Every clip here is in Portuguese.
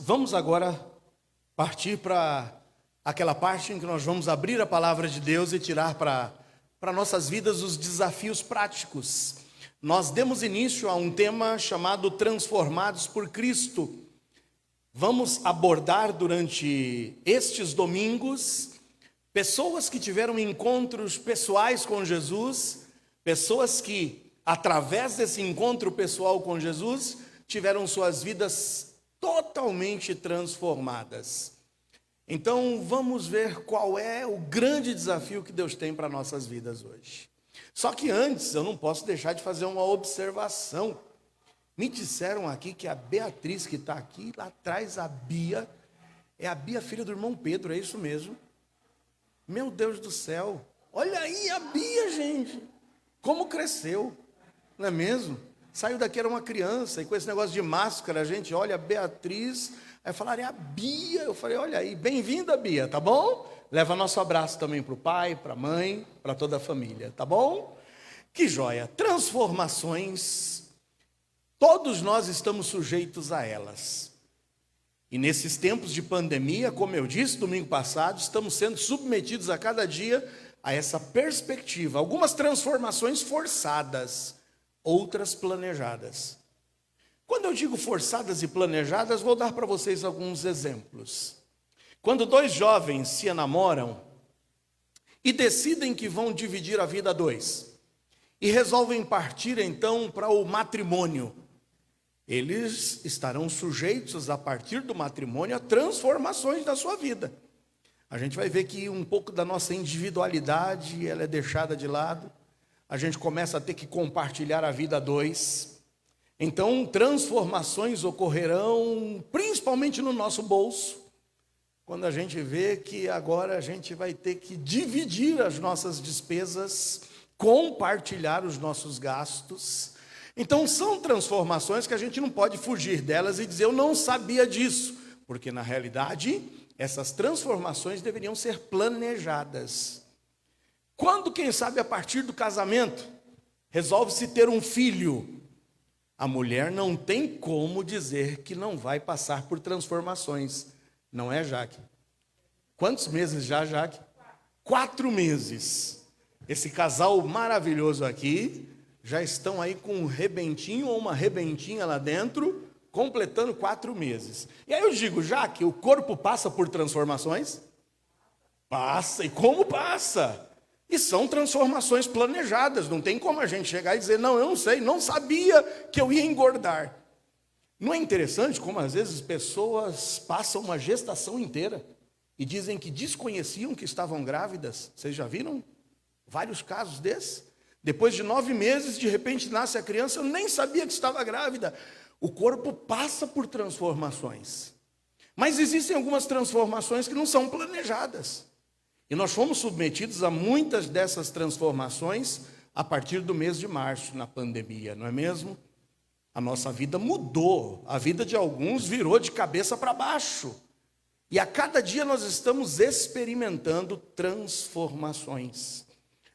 vamos agora partir para aquela parte em que nós vamos abrir a palavra de Deus e tirar para nossas vidas os desafios práticos. Nós demos início a um tema chamado Transformados por Cristo. Vamos abordar durante estes domingos pessoas que tiveram encontros pessoais com Jesus, pessoas que, através desse encontro pessoal com Jesus, tiveram suas vidas totalmente transformadas. Então, vamos ver qual é o grande desafio que Deus tem para nossas vidas hoje. Só que antes, eu não posso deixar de fazer uma observação. Me disseram aqui que a Beatriz que está aqui, lá atrás, a Bia, é a Bia, filha do irmão Pedro, é isso mesmo? Meu Deus do céu, olha aí a Bia, gente, como cresceu, não é mesmo? Saiu daqui, era uma criança, e com esse negócio de máscara, a gente olha a Beatriz, aí falaram, é a Bia. Eu falei, olha aí, bem-vinda, Bia, tá bom? Leva nosso abraço também para o pai, para a mãe, para toda a família, tá bom? Que joia, transformações, todos nós estamos sujeitos a elas. E nesses tempos de pandemia, como eu disse domingo passado, estamos sendo submetidos a cada dia a essa perspectiva. Algumas transformações forçadas, outras planejadas. Quando eu digo forçadas e planejadas, vou dar para vocês alguns exemplos. Quando dois jovens se enamoram e decidem que vão dividir a vida a dois, e resolvem partir então para o matrimônio, eles estarão sujeitos a partir do matrimônio a transformações da sua vida. A gente vai ver que um pouco da nossa individualidade, ela é deixada de lado. A gente começa a ter que compartilhar a vida a dois. Então, transformações ocorrerão principalmente no nosso bolso, quando a gente vê que agora a gente vai ter que dividir as nossas despesas, compartilhar os nossos gastos. Então, são transformações que a gente não pode fugir delas e dizer, eu não sabia disso, porque na realidade, essas transformações deveriam ser planejadas. Quando, quem sabe, a partir do casamento, resolve-se ter um filho, a mulher não tem como dizer que não vai passar por transformações. Não é, Jaque? Quantos meses já, Jaque? 4 meses. Esse casal maravilhoso aqui, já estão aí com um rebentinho ou uma rebentinha lá dentro, completando 4 meses. E aí eu digo, Jaque, o corpo passa por transformações? Passa, e como passa? E são transformações planejadas, não tem como a gente chegar e dizer, não, eu não sei, não sabia que eu ia engordar. Não é interessante como às vezes pessoas passam uma gestação inteira e dizem que desconheciam que estavam grávidas? Vocês já viram vários casos desses? Depois de 9 meses, de repente nasce a criança, eu nem sabia que estava grávida. O corpo passa por transformações. Mas existem algumas transformações que não são planejadas. E nós fomos submetidos a muitas dessas transformações a partir do mês de março, na pandemia, não é mesmo? A nossa vida mudou, a vida de alguns virou de cabeça para baixo. E a cada dia nós estamos experimentando transformações.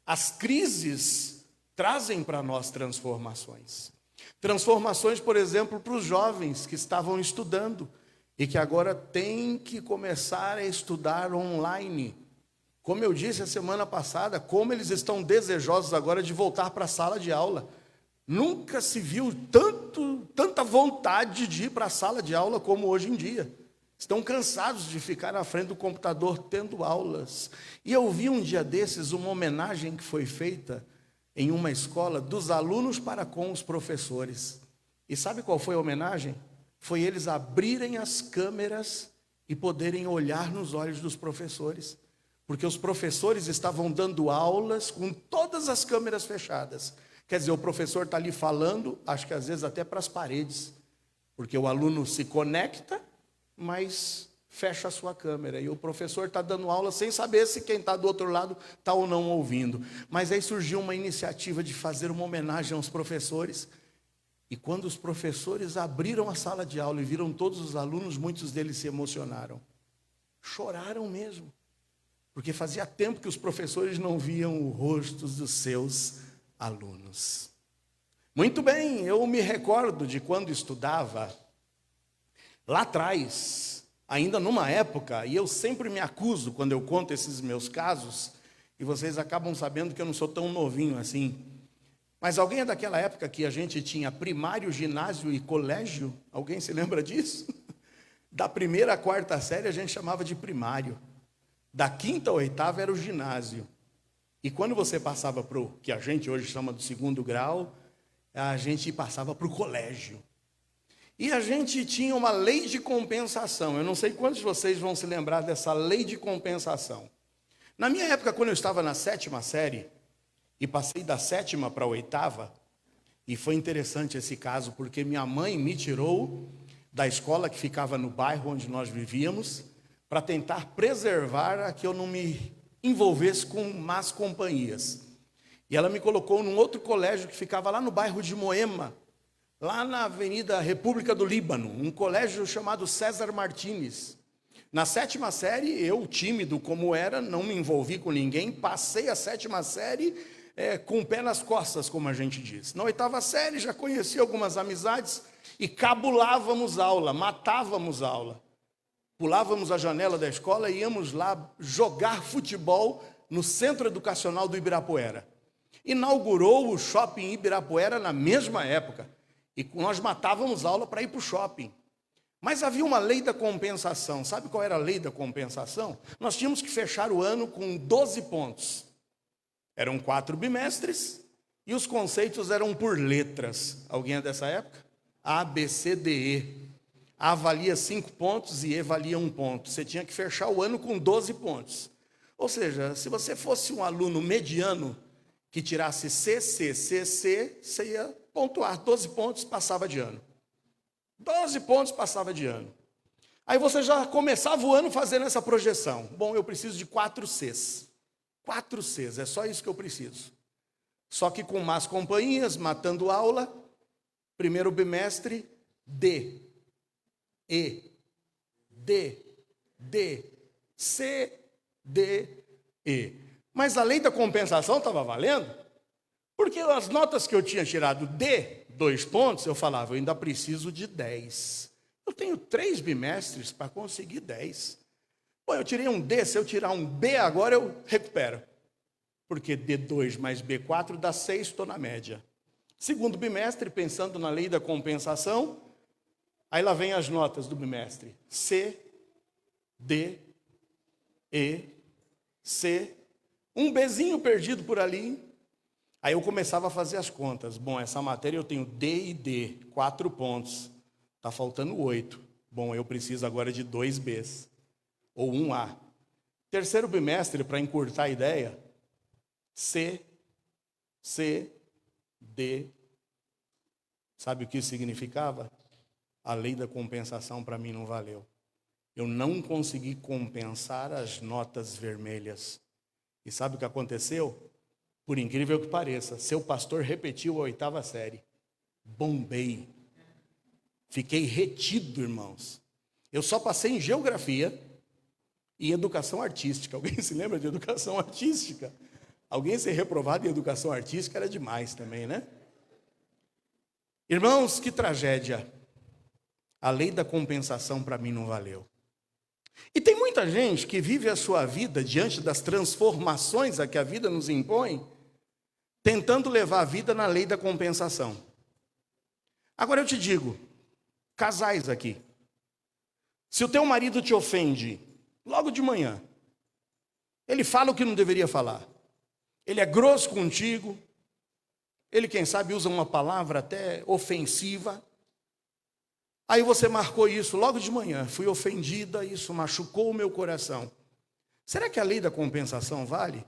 As crises trazem para nós transformações. Transformações, por exemplo, para os jovens que estavam estudando e que agora têm que começar a estudar online. Como eu disse a semana passada, como eles estão desejosos agora de voltar para a sala de aula. Nunca se viu tanta vontade de ir para a sala de aula como hoje em dia. Estão cansados de ficar na frente do computador tendo aulas. E eu vi um dia desses uma homenagem que foi feita em uma escola dos alunos para com os professores. E sabe qual foi a homenagem? Foi eles abrirem as câmeras e poderem olhar nos olhos dos professores. Porque os professores estavam dando aulas com todas as câmeras fechadas. Quer dizer, o professor está ali falando, acho que às vezes até para as paredes. Porque o aluno se conecta, mas fecha a sua câmera. E o professor está dando aula sem saber se quem está do outro lado está ou não ouvindo. Mas aí surgiu uma iniciativa de fazer uma homenagem aos professores. E quando os professores abriram a sala de aula e viram todos os alunos, muitos deles se emocionaram. Choraram mesmo. Porque fazia tempo que os professores não viam os rostos dos seus alunos. Muito bem, eu me recordo de quando estudava. Lá atrás, ainda numa época, e eu sempre me acuso quando eu conto esses meus casos, e vocês acabam sabendo que eu não sou tão novinho assim. Mas alguém é daquela época que a gente tinha primário, ginásio e colégio? Alguém se lembra disso? Da primeira à quarta série a gente chamava de primário. Da quinta à oitava era o ginásio. E quando você passava para o que a gente hoje chama do segundo grau, a gente passava para o colégio. E a gente tinha uma lei de compensação. Eu não sei quantos de vocês vão se lembrar dessa lei de compensação. Na minha época, quando eu estava na sétima série, e passei da sétima para a oitava, e foi interessante esse caso, porque minha mãe me tirou da escola que ficava no bairro onde nós vivíamos, para tentar preservar a que eu não me envolvesse com más companhias. E ela me colocou num outro colégio que ficava lá no bairro de Moema, lá na Avenida República do Líbano, um colégio chamado César Martínez. Na sétima série, eu, tímido como era, não me envolvi com ninguém, passei a sétima série com o pé nas costas, como a gente diz. Na oitava série, já conheci algumas amizades e cabulávamos aula, matávamos aula. Pulávamos a janela da escola e íamos lá jogar futebol no Centro Educacional do Ibirapuera. Inaugurou o shopping Ibirapuera na mesma época. E nós matávamos aula para ir para o shopping. Mas havia uma lei da compensação. Sabe qual era a lei da compensação? Nós tínhamos que fechar o ano com 12 pontos. Eram 4 bimestres e os conceitos eram por letras. Alguém é dessa época? A, B, C, D, E. A valia 5 pontos e E valia 1 ponto. Você tinha que fechar o ano com 12 pontos. Ou seja, se você fosse um aluno mediano que tirasse C, C, C, C, você ia pontuar 12 pontos, passava de ano. 12 pontos, passava de ano. Aí você já começava o ano fazendo essa projeção. Bom, eu preciso de 4 Cs. 4 Cs, é só isso que eu preciso. Só que com más companhias, matando aula, primeiro bimestre, D, E, D, D, C, D, E. Mas a lei da compensação estava valendo? Porque as notas que eu tinha tirado D, 2 pontos, eu falava, eu ainda preciso de 10. Eu tenho 3 bimestres para conseguir 10. Bom, eu tirei um D, se eu tirar um B agora eu recupero. Porque D2 mais B4 dá 6, estou na média. Segundo bimestre, pensando na lei da compensação, aí lá vem as notas do bimestre. C, D, E, C, um Bzinho perdido por ali. Aí eu começava a fazer as contas. Bom, essa matéria eu tenho D e D, 4 pontos. Está faltando 8. Bom, eu preciso agora de 2 Bs. Ou 1 A. Terceiro bimestre, para encurtar a ideia, C, C, D. Sabe o que isso significava? A lei da compensação para mim não valeu. Eu não consegui compensar as notas vermelhas. E sabe o que aconteceu? Por incrível que pareça, seu pastor repetiu a 8ª série. Bombei. Fiquei retido, irmãos. Eu só passei em geografia e educação artística. Alguém se lembra de educação artística? Alguém ser reprovado em educação artística era demais também, né? Irmãos, que tragédia. A lei da compensação para mim não valeu. E tem muita gente que vive a sua vida diante das transformações a que a vida nos impõe, tentando levar a vida na lei da compensação. Agora eu te digo, casais aqui, se o teu marido te ofende logo de manhã, ele fala o que não deveria falar, ele é grosso contigo, ele quem sabe usa uma palavra até ofensiva, aí você marcou isso logo de manhã, fui ofendida, isso machucou o meu coração. Será que a lei da compensação vale?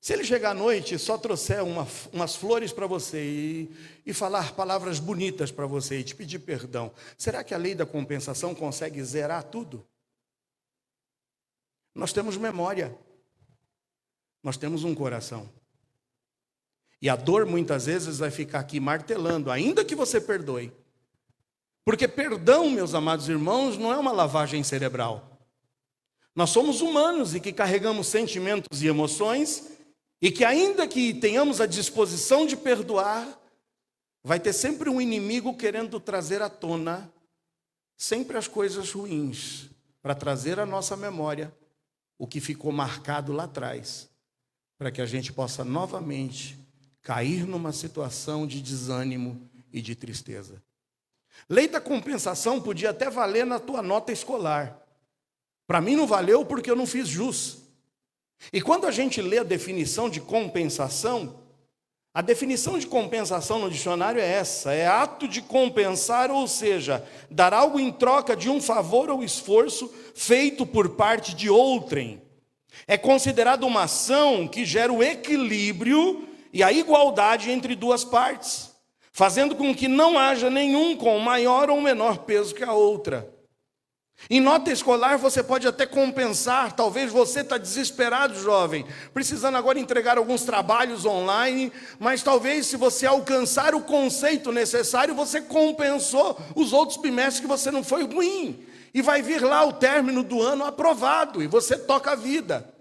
Se ele chegar à noite e só trouxer umas flores para você e falar palavras bonitas para você e te pedir perdão, será que a lei da compensação consegue zerar tudo? Nós temos memória, nós temos um coração. E a dor muitas vezes vai ficar aqui martelando, ainda que você perdoe. Porque perdão, meus amados irmãos, não é uma lavagem cerebral. Nós somos humanos e que carregamos sentimentos e emoções, e que ainda que tenhamos a disposição de perdoar, vai ter sempre um inimigo querendo trazer à tona sempre as coisas ruins, para trazer à nossa memória o que ficou marcado lá atrás, para que a gente possa novamente cair numa situação de desânimo e de tristeza. Lei da compensação podia até valer na tua nota escolar. Para mim não valeu porque eu não fiz jus. E quando a gente lê a definição de compensação, a definição de compensação no dicionário é essa: é ato de compensar, ou seja, dar algo em troca de um favor ou esforço feito por parte de outrem. É considerado uma ação que gera o equilíbrio e a igualdade entre duas partes, fazendo com que não haja nenhum com maior ou menor peso que a outra. Em nota escolar você pode até compensar. Talvez você está desesperado, jovem, precisando agora entregar alguns trabalhos online, mas talvez se você alcançar o conceito necessário, você compensou os outros bimestres que você não foi ruim. E vai vir lá o término do ano aprovado, e você toca a vida.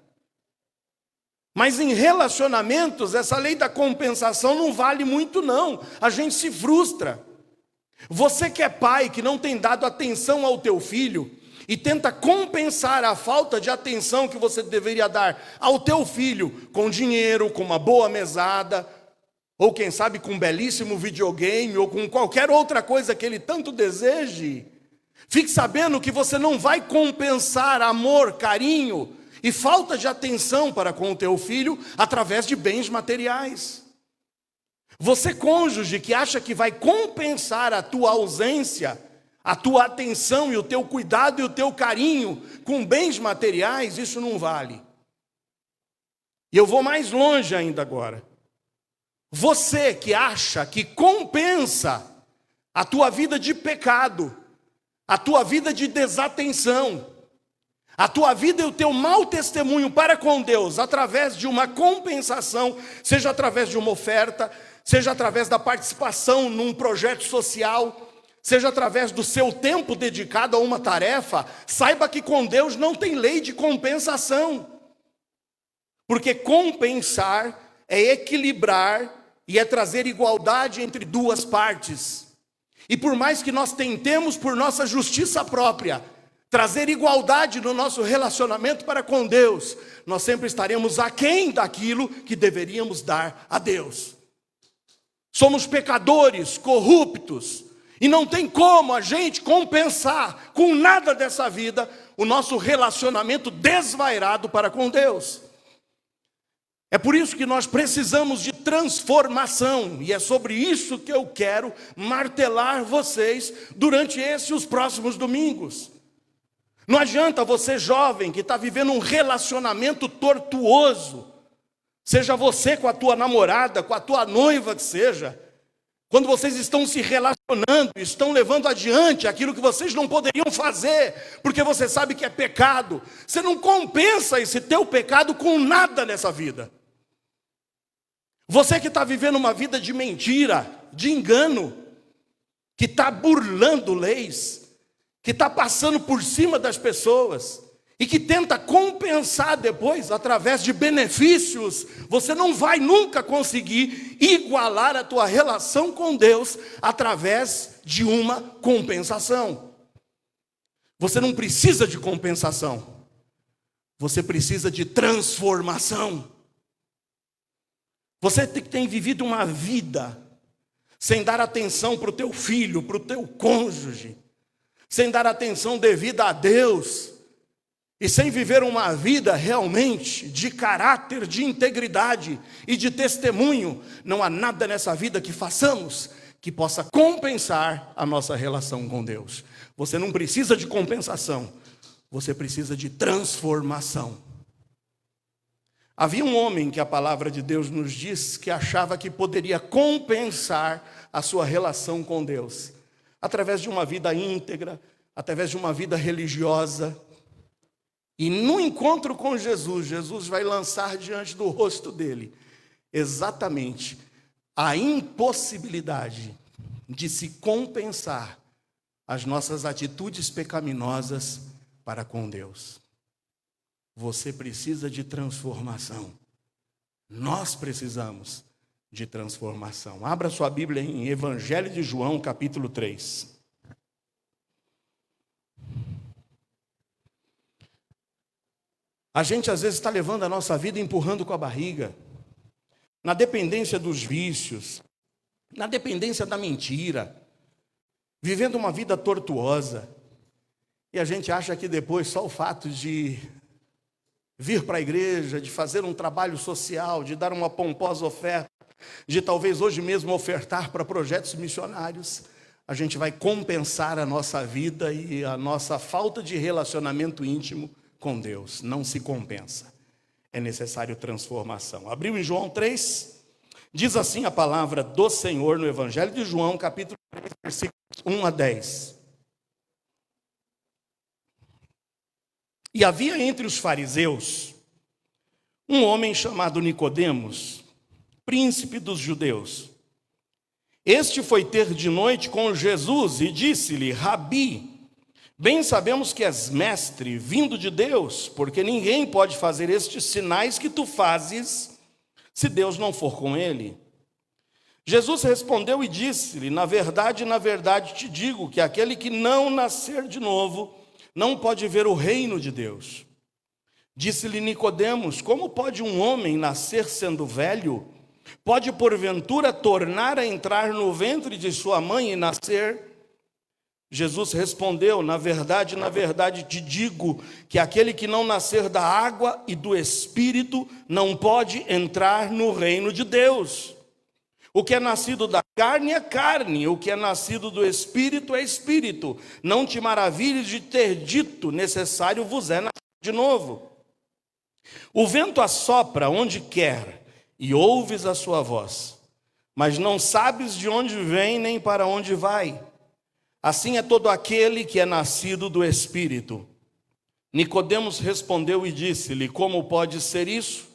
Mas em relacionamentos, essa lei da compensação não vale muito não. A gente se frustra. Você que é pai, que não tem dado atenção ao teu filho, e tenta compensar a falta de atenção que você deveria dar ao teu filho, com dinheiro, com uma boa mesada, ou quem sabe com um belíssimo videogame, ou com qualquer outra coisa que ele tanto deseje, fique sabendo que você não vai compensar amor, carinho e falta de atenção para com o teu filho através de bens materiais. Você, cônjuge, que acha que vai compensar a tua ausência, a tua atenção e o teu cuidado e o teu carinho com bens materiais, isso não vale. E eu vou mais longe ainda agora. Você que acha que compensa a tua vida de pecado, a tua vida de desatenção, a tua vida e o teu mau testemunho para com Deus, através de uma compensação, seja através de uma oferta, seja através da participação num projeto social, seja através do seu tempo dedicado a uma tarefa, saiba que com Deus não tem lei de compensação. Porque compensar é equilibrar e é trazer igualdade entre duas partes. E por mais que nós tentemos por nossa justiça própria trazer igualdade no nosso relacionamento para com Deus, nós sempre estaremos aquém daquilo que deveríamos dar a Deus. Somos pecadores, corruptos, e não tem como a gente compensar com nada dessa vida o nosso relacionamento desvairado para com Deus. É por isso que nós precisamos de transformação, e é sobre isso que eu quero martelar vocês durante esses e os próximos domingos. Não adianta você, jovem, que está vivendo um relacionamento tortuoso, seja você com a tua namorada, com a tua noiva que seja, quando vocês estão se relacionando, estão levando adiante aquilo que vocês não poderiam fazer, porque você sabe que é pecado, você não compensa esse teu pecado com nada nessa vida. Você que está vivendo uma vida de mentira, de engano, que está burlando leis, que está passando por cima das pessoas, e que tenta compensar depois através de benefícios, você não vai nunca conseguir igualar a tua relação com Deus através de uma compensação. Você não precisa de compensação, você precisa de transformação. Você tem vivido uma vida sem dar atenção para o teu filho, para o teu cônjuge, sem dar atenção devida a Deus, e sem viver uma vida realmente de caráter, de integridade e de testemunho. Não há nada nessa vida que façamos que possa compensar a nossa relação com Deus. Você não precisa de compensação, você precisa de transformação. Havia um homem que a palavra de Deus nos diz que achava que poderia compensar a sua relação com Deus através de uma vida íntegra, através de uma vida religiosa. E no encontro com Jesus, Jesus vai lançar diante do rosto dele exatamente a impossibilidade de se compensar as nossas atitudes pecaminosas para com Deus. Você precisa de transformação. Nós precisamos de transformação. Abra sua Bíblia em Evangelho de João, capítulo 3. A gente às vezes está levando a nossa vida empurrando com a barriga, na dependência dos vícios, na dependência da mentira, vivendo uma vida tortuosa. E a gente acha que depois só o fato de vir para a igreja, de fazer um trabalho social, de dar uma pomposa oferta, de talvez hoje mesmo ofertar para projetos missionários, a gente vai compensar a nossa vida e a nossa falta de relacionamento íntimo com Deus. Não se compensa. É necessário transformação. Abriu em João 3, diz assim a palavra do Senhor no Evangelho de João, capítulo 3, versículos 1 a 10. E havia entre os fariseus um homem chamado Nicodemos, príncipe dos judeus. Este foi ter de noite com Jesus e disse-lhe: Rabi, bem sabemos que és mestre, vindo de Deus, porque ninguém pode fazer estes sinais que tu fazes, se Deus não for com ele. Jesus respondeu e disse-lhe: na verdade te digo que aquele que não nascer de novo não pode ver o reino de Deus. Disse-lhe Nicodemos: como pode um homem nascer sendo velho? Pode porventura tornar a entrar no ventre de sua mãe e nascer? Jesus respondeu: na verdade te digo que aquele que não nascer da água e do Espírito não pode entrar no reino de Deus. O que é nascido da carne é carne, o que é nascido do Espírito é Espírito. Não te maravilhes de ter dito: necessário vos é nascer de novo. O vento assopra onde quer, e ouves a sua voz, mas não sabes de onde vem nem para onde vai. Assim é todo aquele que é nascido do Espírito. Nicodemos respondeu e disse-lhe: como pode ser isso?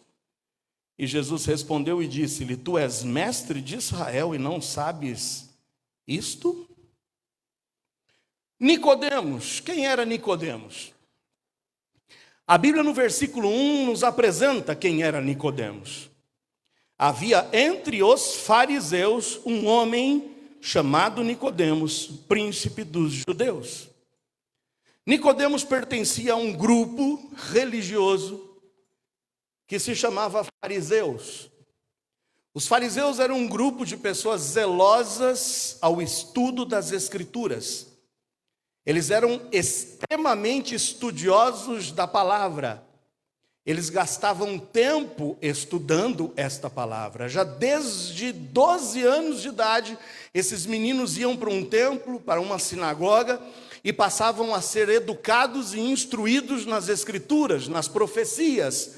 E Jesus respondeu e disse-lhe: tu és mestre de Israel e não sabes isto? Nicodemos, quem era Nicodemos? A Bíblia no versículo 1 nos apresenta quem era Nicodemos. Havia entre os fariseus um homem chamado Nicodemos, príncipe dos judeus. Nicodemos pertencia a um grupo religioso que se chamava fariseus. Os fariseus eram um grupo de pessoas zelosas ao estudo das Escrituras. Eles eram extremamente estudiosos da palavra. Eles gastavam tempo estudando esta palavra. Já desde 12 anos de idade, esses meninos iam para um templo, para uma sinagoga, e passavam a ser educados e instruídos nas Escrituras, nas profecias,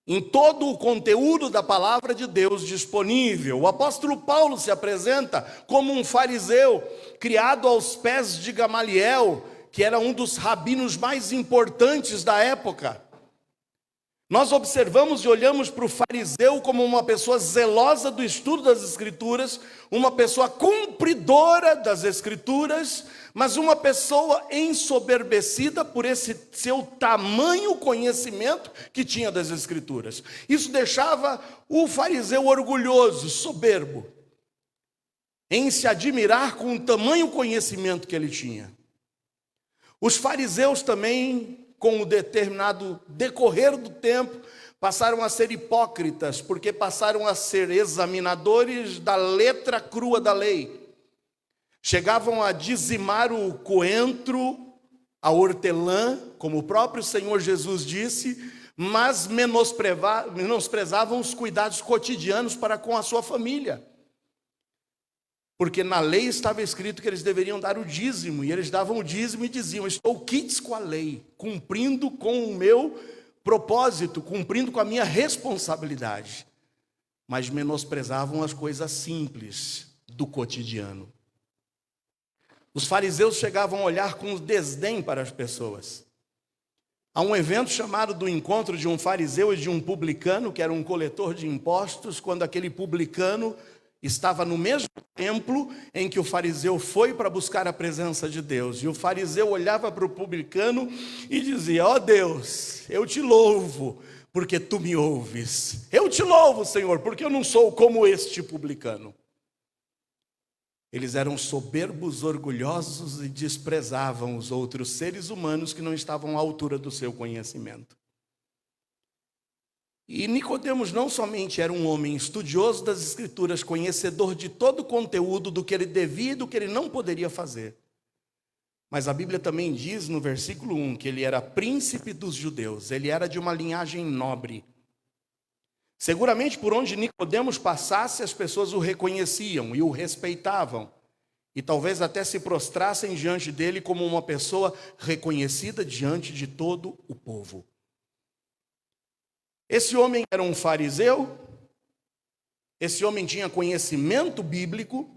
em todo o conteúdo da palavra de Deus disponível. O apóstolo Paulo se apresenta como um fariseu criado aos pés de Gamaliel, que era um dos rabinos mais importantes da época. Nós observamos e olhamos para o fariseu como uma pessoa zelosa do estudo das Escrituras, uma pessoa cumpridora das Escrituras, mas uma pessoa ensoberbecida por esse seu tamanho conhecimento que tinha das Escrituras. Isso deixava o fariseu orgulhoso, soberbo, em se admirar com o tamanho conhecimento que ele tinha. Os fariseus também, com o determinado decorrer do tempo, passaram a ser hipócritas, porque passaram a ser examinadores da letra crua da lei. Chegavam a dizimar o coentro, a hortelã, como o próprio Senhor Jesus disse, mas menosprezavam os cuidados cotidianos para com a sua família. Porque na lei estava escrito que eles deveriam dar o dízimo, e eles davam o dízimo e diziam: estou quites com a lei, cumprindo com o meu propósito, cumprindo com a minha responsabilidade. Mas menosprezavam as coisas simples do cotidiano. Os fariseus chegavam a olhar com desdém para as pessoas. Há um evento chamado do encontro de um fariseu e de um publicano, que era um coletor de impostos, quando aquele publicano estava no mesmo templo em que o fariseu foi para buscar a presença de Deus. E o fariseu olhava para o publicano e dizia: ó Deus, eu te louvo porque tu me ouves. Eu te louvo, Senhor, porque eu não sou como este publicano. Eles eram soberbos, orgulhosos e desprezavam os outros seres humanos que não estavam à altura do seu conhecimento. E Nicodemos não somente era um homem estudioso das Escrituras, conhecedor de todo o conteúdo do que ele devia e do que ele não poderia fazer, mas a Bíblia também diz no versículo 1 que ele era príncipe dos judeus, ele era de uma linhagem nobre. Seguramente por onde Nicodemos passasse, as pessoas o reconheciam e o respeitavam, e talvez até se prostrassem diante dele como uma pessoa reconhecida diante de todo o povo. Esse homem era um fariseu, esse homem tinha conhecimento bíblico,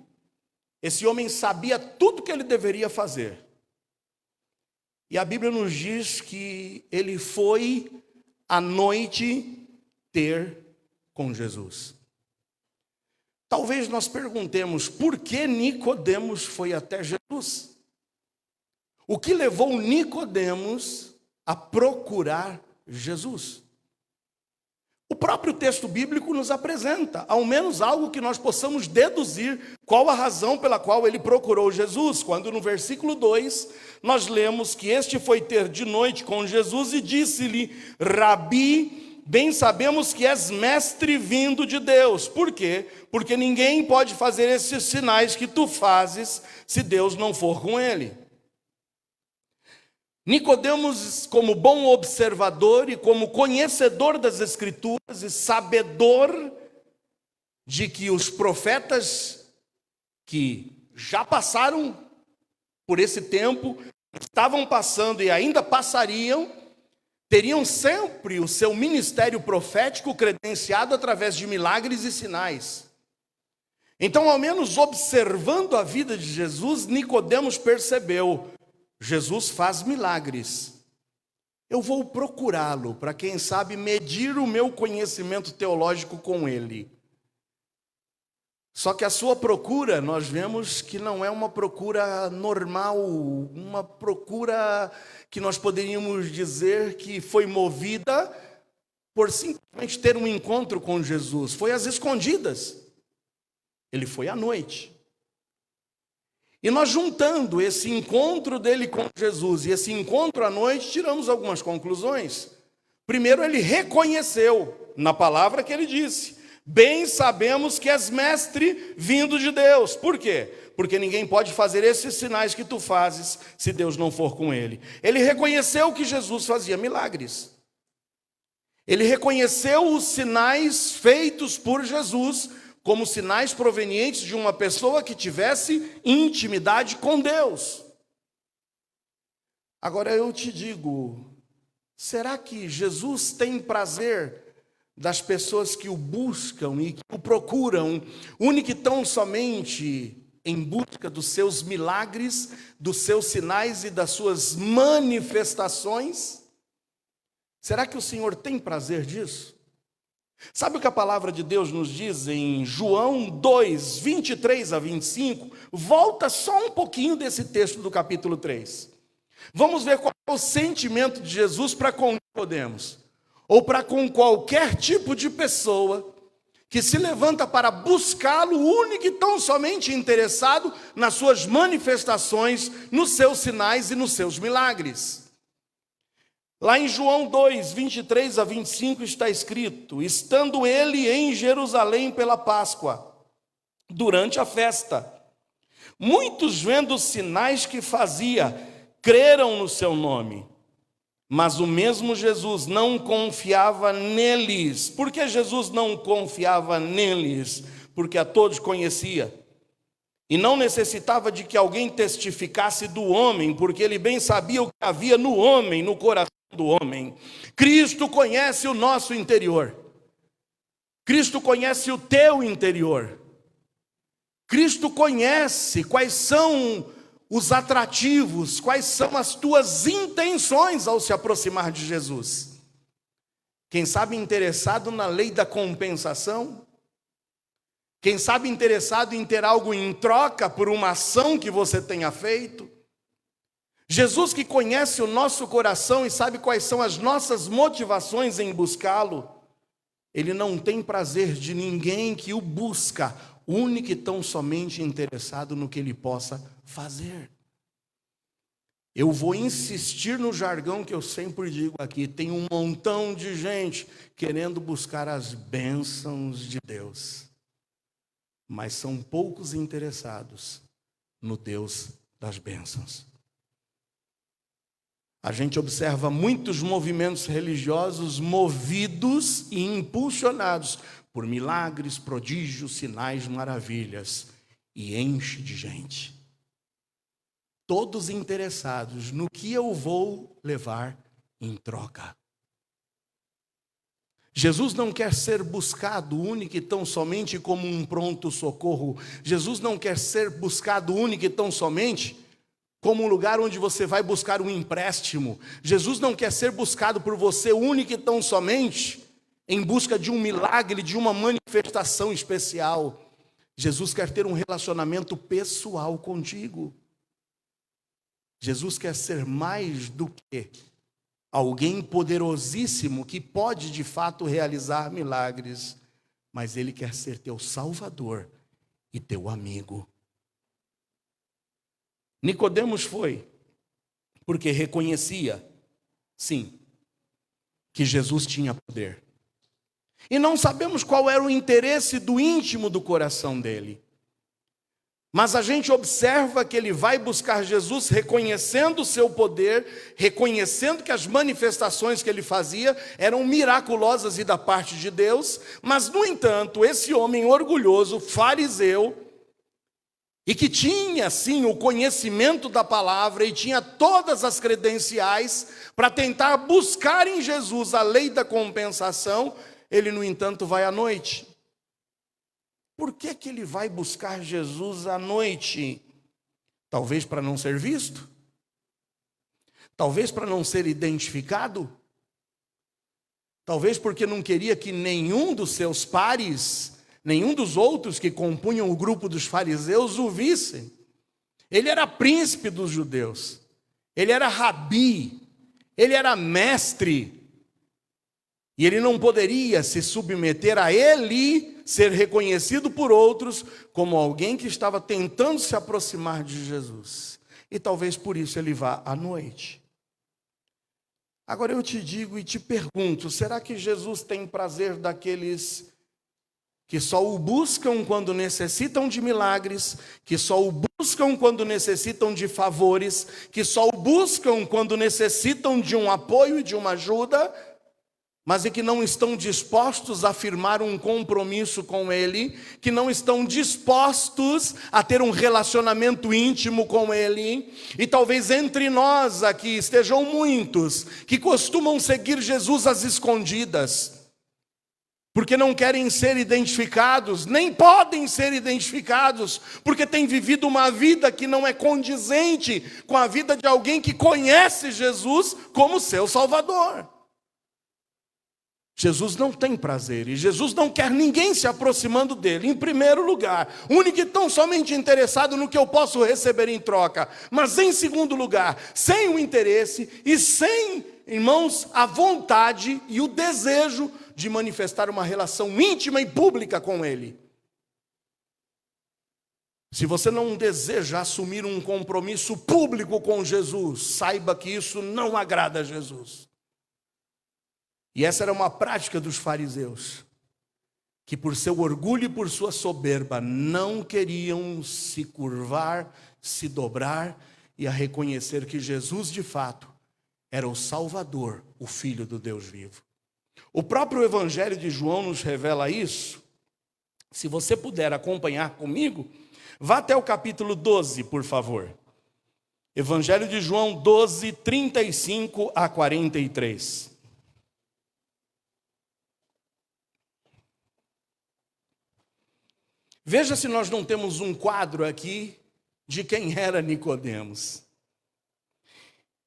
esse homem sabia tudo que ele deveria fazer. E a Bíblia nos diz que ele foi à noite ter com Jesus. Talvez nós perguntemos por que Nicodemos foi até Jesus? O que levou Nicodemos a procurar Jesus? O próprio texto bíblico nos apresenta, ao menos algo que nós possamos deduzir qual a razão pela qual ele procurou Jesus, quando no versículo 2 nós lemos que este foi ter de noite com Jesus e disse-lhe: Rabi, bem sabemos que és mestre vindo de Deus. Por quê? Porque ninguém pode fazer esses sinais que tu fazes se Deus não for com ele. Nicodemos, como bom observador e como conhecedor das Escrituras e sabedor de que os profetas que já passaram por esse tempo, estavam passando e ainda passariam, teriam sempre o seu ministério profético credenciado através de milagres e sinais. Então, ao menos observando a vida de Jesus, Nicodemos percebeu: Jesus faz milagres. Eu vou procurá-lo para, quem sabe, medir o meu conhecimento teológico com ele. Só que a sua procura, nós vemos que não é uma procura normal, uma procura que nós poderíamos dizer que foi movida por simplesmente ter um encontro com Jesus. Foi às escondidas. Ele foi à noite. E nós, juntando esse encontro dele com Jesus e esse encontro à noite, tiramos algumas conclusões. Primeiro, ele reconheceu na palavra que ele disse: bem sabemos que és mestre vindo de Deus. Por quê? Porque ninguém pode fazer esses sinais que tu fazes se Deus não for com ele. Ele reconheceu que Jesus fazia milagres. Ele reconheceu os sinais feitos por Jesus como sinais provenientes de uma pessoa que tivesse intimidade com Deus. Agora eu te digo, será que Jesus tem prazer das pessoas que o buscam e que o procuram, única e tão somente em busca dos seus milagres, dos seus sinais e das suas manifestações? Será que o Senhor tem prazer disso? Sabe o que a palavra de Deus nos diz em João 2, 23 a 25? Volta só um pouquinho desse texto do capítulo 3. Vamos ver qual é o sentimento de Jesus para com Nicodemos, ou para com qualquer tipo de pessoa que se levanta para buscá-lo, único e tão somente interessado nas suas manifestações, nos seus sinais e nos seus milagres. Lá em João 2, 23 a 25 está escrito: estando ele em Jerusalém pela Páscoa, durante a festa, muitos, vendo os sinais que fazia, creram no seu nome. Mas o mesmo Jesus não confiava neles. Por que Jesus não confiava neles? Porque a todos conhecia. E não necessitava de que alguém testificasse do homem, porque ele bem sabia o que havia no homem, no coração do homem. Cristo conhece o nosso interior. Cristo conhece o teu interior. Cristo conhece quais são os atrativos, quais são as tuas intenções ao se aproximar de Jesus. Quem sabe interessado na lei da compensação? Quem sabe interessado em ter algo em troca por uma ação que você tenha feito? Jesus, que conhece o nosso coração e sabe quais são as nossas motivações em buscá-lo, ele não tem prazer de ninguém que o busca, único e tão somente interessado no que ele possa fazer. Eu vou insistir no jargão que eu sempre digo aqui. Tem um montão de gente querendo buscar as bênçãos de Deus, mas são poucos interessados no Deus das bênçãos. A gente observa muitos movimentos religiosos movidos e impulsionados por milagres, prodígios, sinais, maravilhas, e enche de gente. Todos interessados no que eu vou levar em troca. Jesus não quer ser buscado único e tão somente como um pronto-socorro. Jesus não quer ser buscado único e tão somente como um lugar onde você vai buscar um empréstimo. Jesus não quer ser buscado por você único e tão somente em busca de um milagre, de uma manifestação especial. Jesus quer ter um relacionamento pessoal contigo. Jesus quer ser mais do que alguém poderosíssimo que pode de fato realizar milagres, mas Ele quer ser teu Salvador e teu amigo. Nicodemos foi porque reconhecia, sim, que Jesus tinha poder. E não sabemos qual era o interesse do íntimo do coração dele. Mas a gente observa que ele vai buscar Jesus reconhecendo o seu poder, reconhecendo que as manifestações que ele fazia eram miraculosas e da parte de Deus. Mas, no entanto, esse homem orgulhoso, fariseu, e que tinha, sim, o conhecimento da palavra e tinha todas as credenciais para tentar buscar em Jesus a lei da compensação, ele, no entanto, vai à noite. Por que ele vai buscar Jesus à noite? Talvez para não ser visto? Talvez para não ser identificado? Talvez porque não queria que nenhum dos seus pares, nenhum dos outros que compunham o grupo dos fariseus o vissem. Ele era príncipe dos judeus, ele era rabi, ele era mestre, e ele não poderia se submeter a ele ser reconhecido por outros como alguém que estava tentando se aproximar de Jesus. E talvez por isso ele vá à noite. Agora eu te digo e te pergunto, será que Jesus tem prazer daqueles que só o buscam quando necessitam de milagres, que só o buscam quando necessitam de favores, que só o buscam quando necessitam de um apoio e de uma ajuda, mas que não estão dispostos a firmar um compromisso com Ele, que não estão dispostos a ter um relacionamento íntimo com Ele? E talvez entre nós aqui estejam muitos que costumam seguir Jesus às escondidas, porque não querem ser identificados, nem podem ser identificados, porque têm vivido uma vida que não é condizente com a vida de alguém que conhece Jesus como seu Salvador. Jesus não tem prazer, e Jesus não quer ninguém se aproximando dele, em primeiro lugar, único e tão somente interessado no que eu posso receber em troca, mas em segundo lugar, sem o interesse e sem, irmãos, a vontade e o desejo de manifestar uma relação íntima e pública com ele. Se você não deseja assumir um compromisso público com Jesus, saiba que isso não agrada a Jesus. E essa era uma prática dos fariseus, que por seu orgulho e por sua soberba não queriam se curvar, se dobrar e a reconhecer que Jesus de fato era o Salvador, o Filho do Deus vivo. O próprio Evangelho de João nos revela isso. Se você puder acompanhar comigo, vá até o capítulo 12, por favor. Evangelho de João 12, 35 a 43. Veja se nós não temos um quadro aqui de quem era Nicodemos.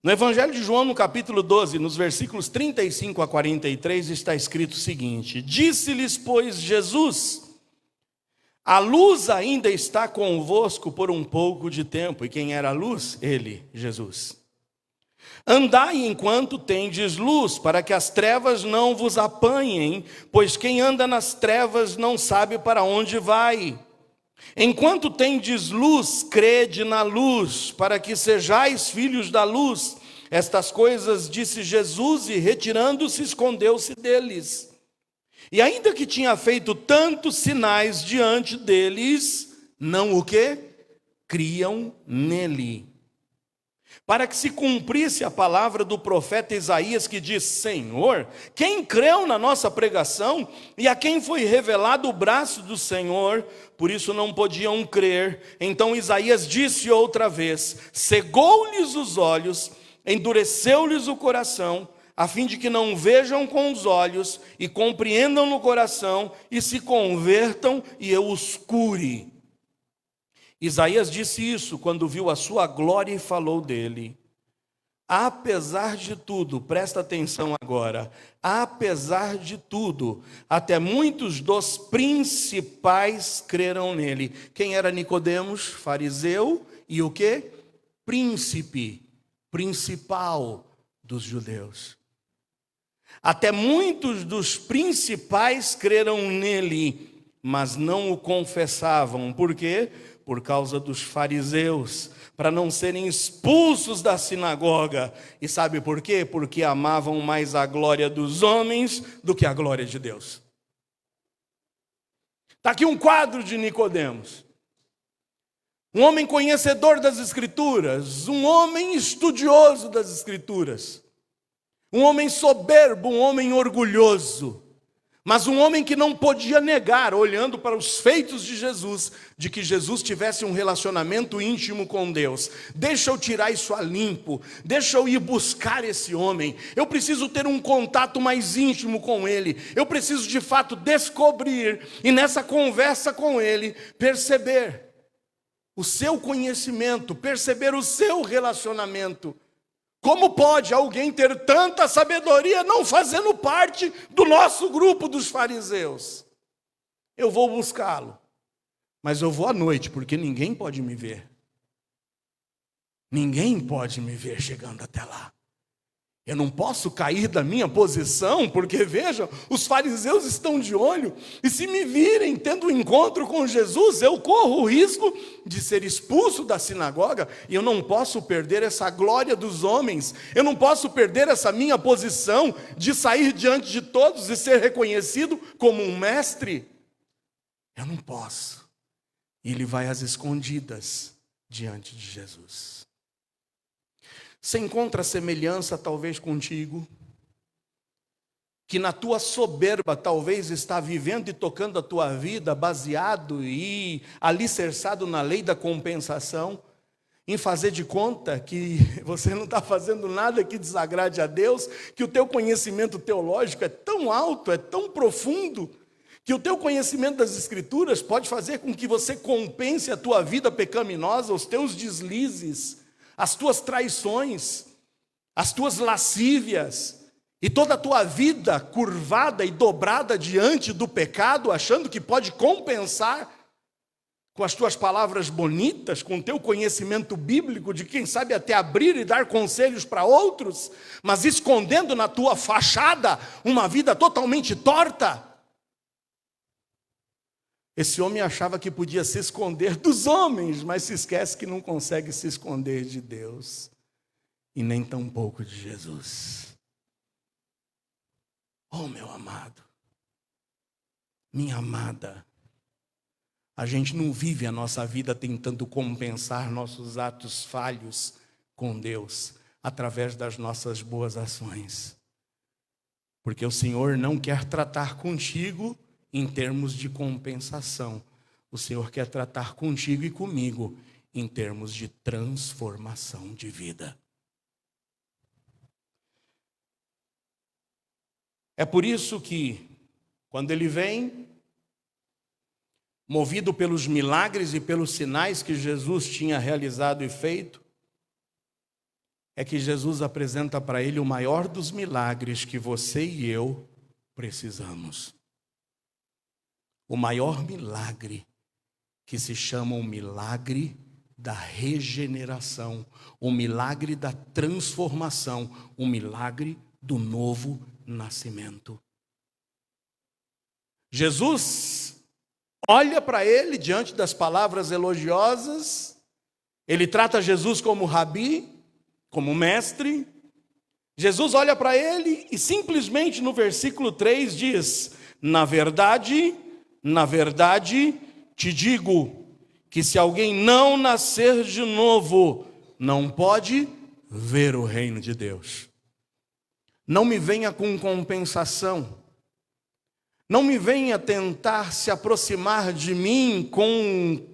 No Evangelho de João, no capítulo 12, nos versículos 35 a 43, está escrito o seguinte: Disse-lhes, pois, Jesus: a luz ainda está convosco por um pouco de tempo. E quem era a luz? Ele, Jesus. Andai enquanto tendes luz, para que as trevas não vos apanhem, pois quem anda nas trevas não sabe para onde vai. Enquanto tendes luz, crede na luz, para que sejais filhos da luz. Estas coisas disse Jesus, e retirando-se, escondeu-se deles. E ainda que tinha feito tantos sinais diante deles, não o quê? Criam nele. Para que se cumprisse a palavra do profeta Isaías, que diz: Senhor, quem creu na nossa pregação, e a quem foi revelado o braço do Senhor? Por isso não podiam crer. Então Isaías disse outra vez: cegou-lhes os olhos, endureceu-lhes o coração, a fim de que não vejam com os olhos, e compreendam no coração, e se convertam, e eu os cure. Isaías disse isso quando viu a sua glória e falou dele. Apesar de tudo, presta atenção agora, apesar de tudo, até muitos dos principais creram nele. Quem era Nicodemos? Fariseu e o quê? Príncipe, principal dos judeus. Até muitos dos principais creram nele, mas não o confessavam. Por quê? Por causa dos fariseus, para não serem expulsos da sinagoga. E sabe por quê? Porque amavam mais a glória dos homens do que a glória de Deus. Está aqui um quadro de Nicodemos. Um homem conhecedor das Escrituras, um homem estudioso das Escrituras, um homem soberbo, um homem orgulhoso, mas um homem que não podia negar, olhando para os feitos de Jesus, de que Jesus tivesse um relacionamento íntimo com Deus. Deixa eu tirar isso a limpo, deixa eu ir buscar esse homem, eu preciso ter um contato mais íntimo com ele, eu preciso de fato descobrir, e nessa conversa com ele, perceber o seu conhecimento, perceber o seu relacionamento. Como pode alguém ter tanta sabedoria não fazendo parte do nosso grupo dos fariseus? Eu vou buscá-lo, mas eu vou à noite, porque ninguém pode me ver. Ninguém pode me ver chegando até lá. Eu não posso cair da minha posição, porque vejam, os fariseus estão de olho, e se me virem tendo um encontro com Jesus, eu corro o risco de ser expulso da sinagoga, e eu não posso perder essa glória dos homens, eu não posso perder essa minha posição de sair diante de todos e ser reconhecido como um mestre. Eu não posso. E ele vai às escondidas diante de Jesus. Você encontra semelhança talvez contigo, que na tua soberba talvez está vivendo e tocando a tua vida baseado e alicerçado na lei da compensação, em fazer de conta que você não está fazendo nada que desagrade a Deus, que o teu conhecimento teológico é tão alto, é tão profundo, que o teu conhecimento das Escrituras pode fazer com que você compense a tua vida pecaminosa, os teus deslizes, as tuas traições, as tuas lascívias, e toda a tua vida curvada e dobrada diante do pecado, achando que pode compensar com as tuas palavras bonitas, com o teu conhecimento bíblico, de quem sabe até abrir e dar conselhos para outros, mas escondendo na tua fachada uma vida totalmente torta. Esse homem achava que podia se esconder dos homens, mas se esquece que não consegue se esconder de Deus, e nem tampouco de Jesus. Oh, meu amado, minha amada, a gente não vive a nossa vida tentando compensar nossos atos falhos com Deus, através das nossas boas ações, porque o Senhor não quer tratar contigo em termos de compensação. O Senhor quer tratar contigo e comigo em termos de transformação de vida. É por isso que, quando ele vem, movido pelos milagres e pelos sinais que Jesus tinha realizado e feito, é que Jesus apresenta para ele o maior dos milagres que você e eu precisamos. O maior milagre, que se chama o milagre da regeneração, o milagre da transformação, o milagre do novo nascimento. Jesus olha para ele diante das palavras elogiosas, ele trata Jesus como rabi, como mestre. Jesus olha para ele e simplesmente no versículo 3 diz: na verdade, te digo, que se alguém não nascer de novo, não pode ver o reino de Deus. Não me venha com compensação. Não me venha tentar se aproximar de mim com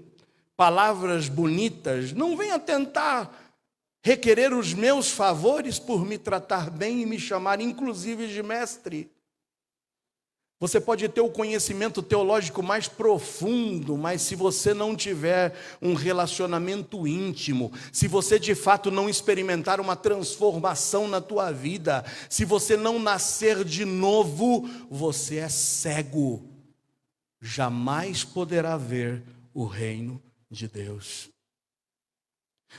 palavras bonitas. Não venha tentar requerer os meus favores por me tratar bem e me chamar inclusive de mestre. Você pode ter o conhecimento teológico mais profundo, mas se você não tiver um relacionamento íntimo, se você de fato não experimentar uma transformação na tua vida, se você não nascer de novo, você é cego. Jamais poderá ver o reino de Deus.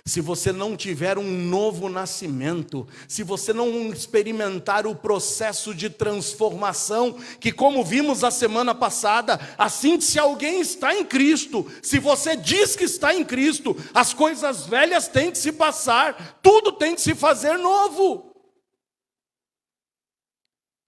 Se você não tiver um novo nascimento, se você não experimentar o processo de transformação, que como vimos a semana passada, assim se alguém está em Cristo, se você diz que está em Cristo, as coisas velhas têm que se passar, tudo tem que se fazer novo.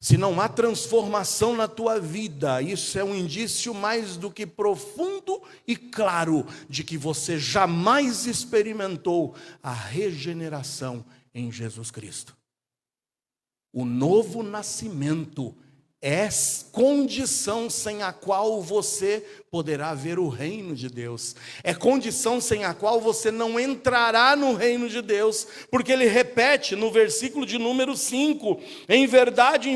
Se não há transformação na tua vida, isso é um indício mais do que profundo e claro de que você jamais experimentou a regeneração em Jesus Cristo. O novo nascimento é condição sem a qual você poderá ver o reino de Deus. É condição sem a qual você não entrará no reino de Deus, porque ele repete no versículo de número 5, em verdade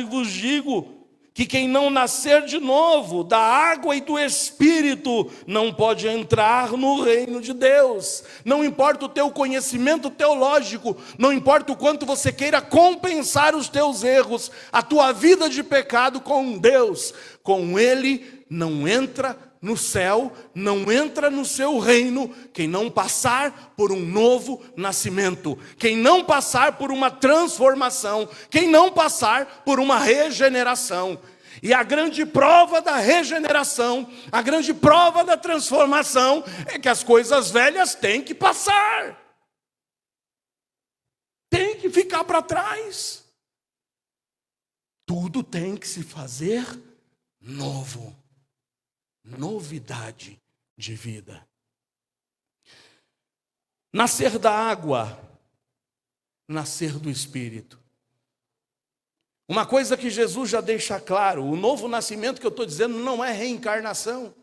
vos digo, que quem não nascer de novo da água e do Espírito não pode entrar no reino de Deus. Não importa o teu conhecimento teológico, não importa o quanto você queira compensar os teus erros, a tua vida de pecado com Deus, com Ele não entra no céu, não entra no seu reino quem não passar por um novo nascimento, quem não passar por uma transformação, quem não passar por uma regeneração. E a grande prova da regeneração, a grande prova da transformação é que as coisas velhas têm que passar, tem que ficar para trás, tudo tem que se fazer novo. Novidade de vida. Nascer da água, nascer do Espírito. Uma coisa que Jesus já deixa claro, o novo nascimento que eu estou dizendo não é reencarnação.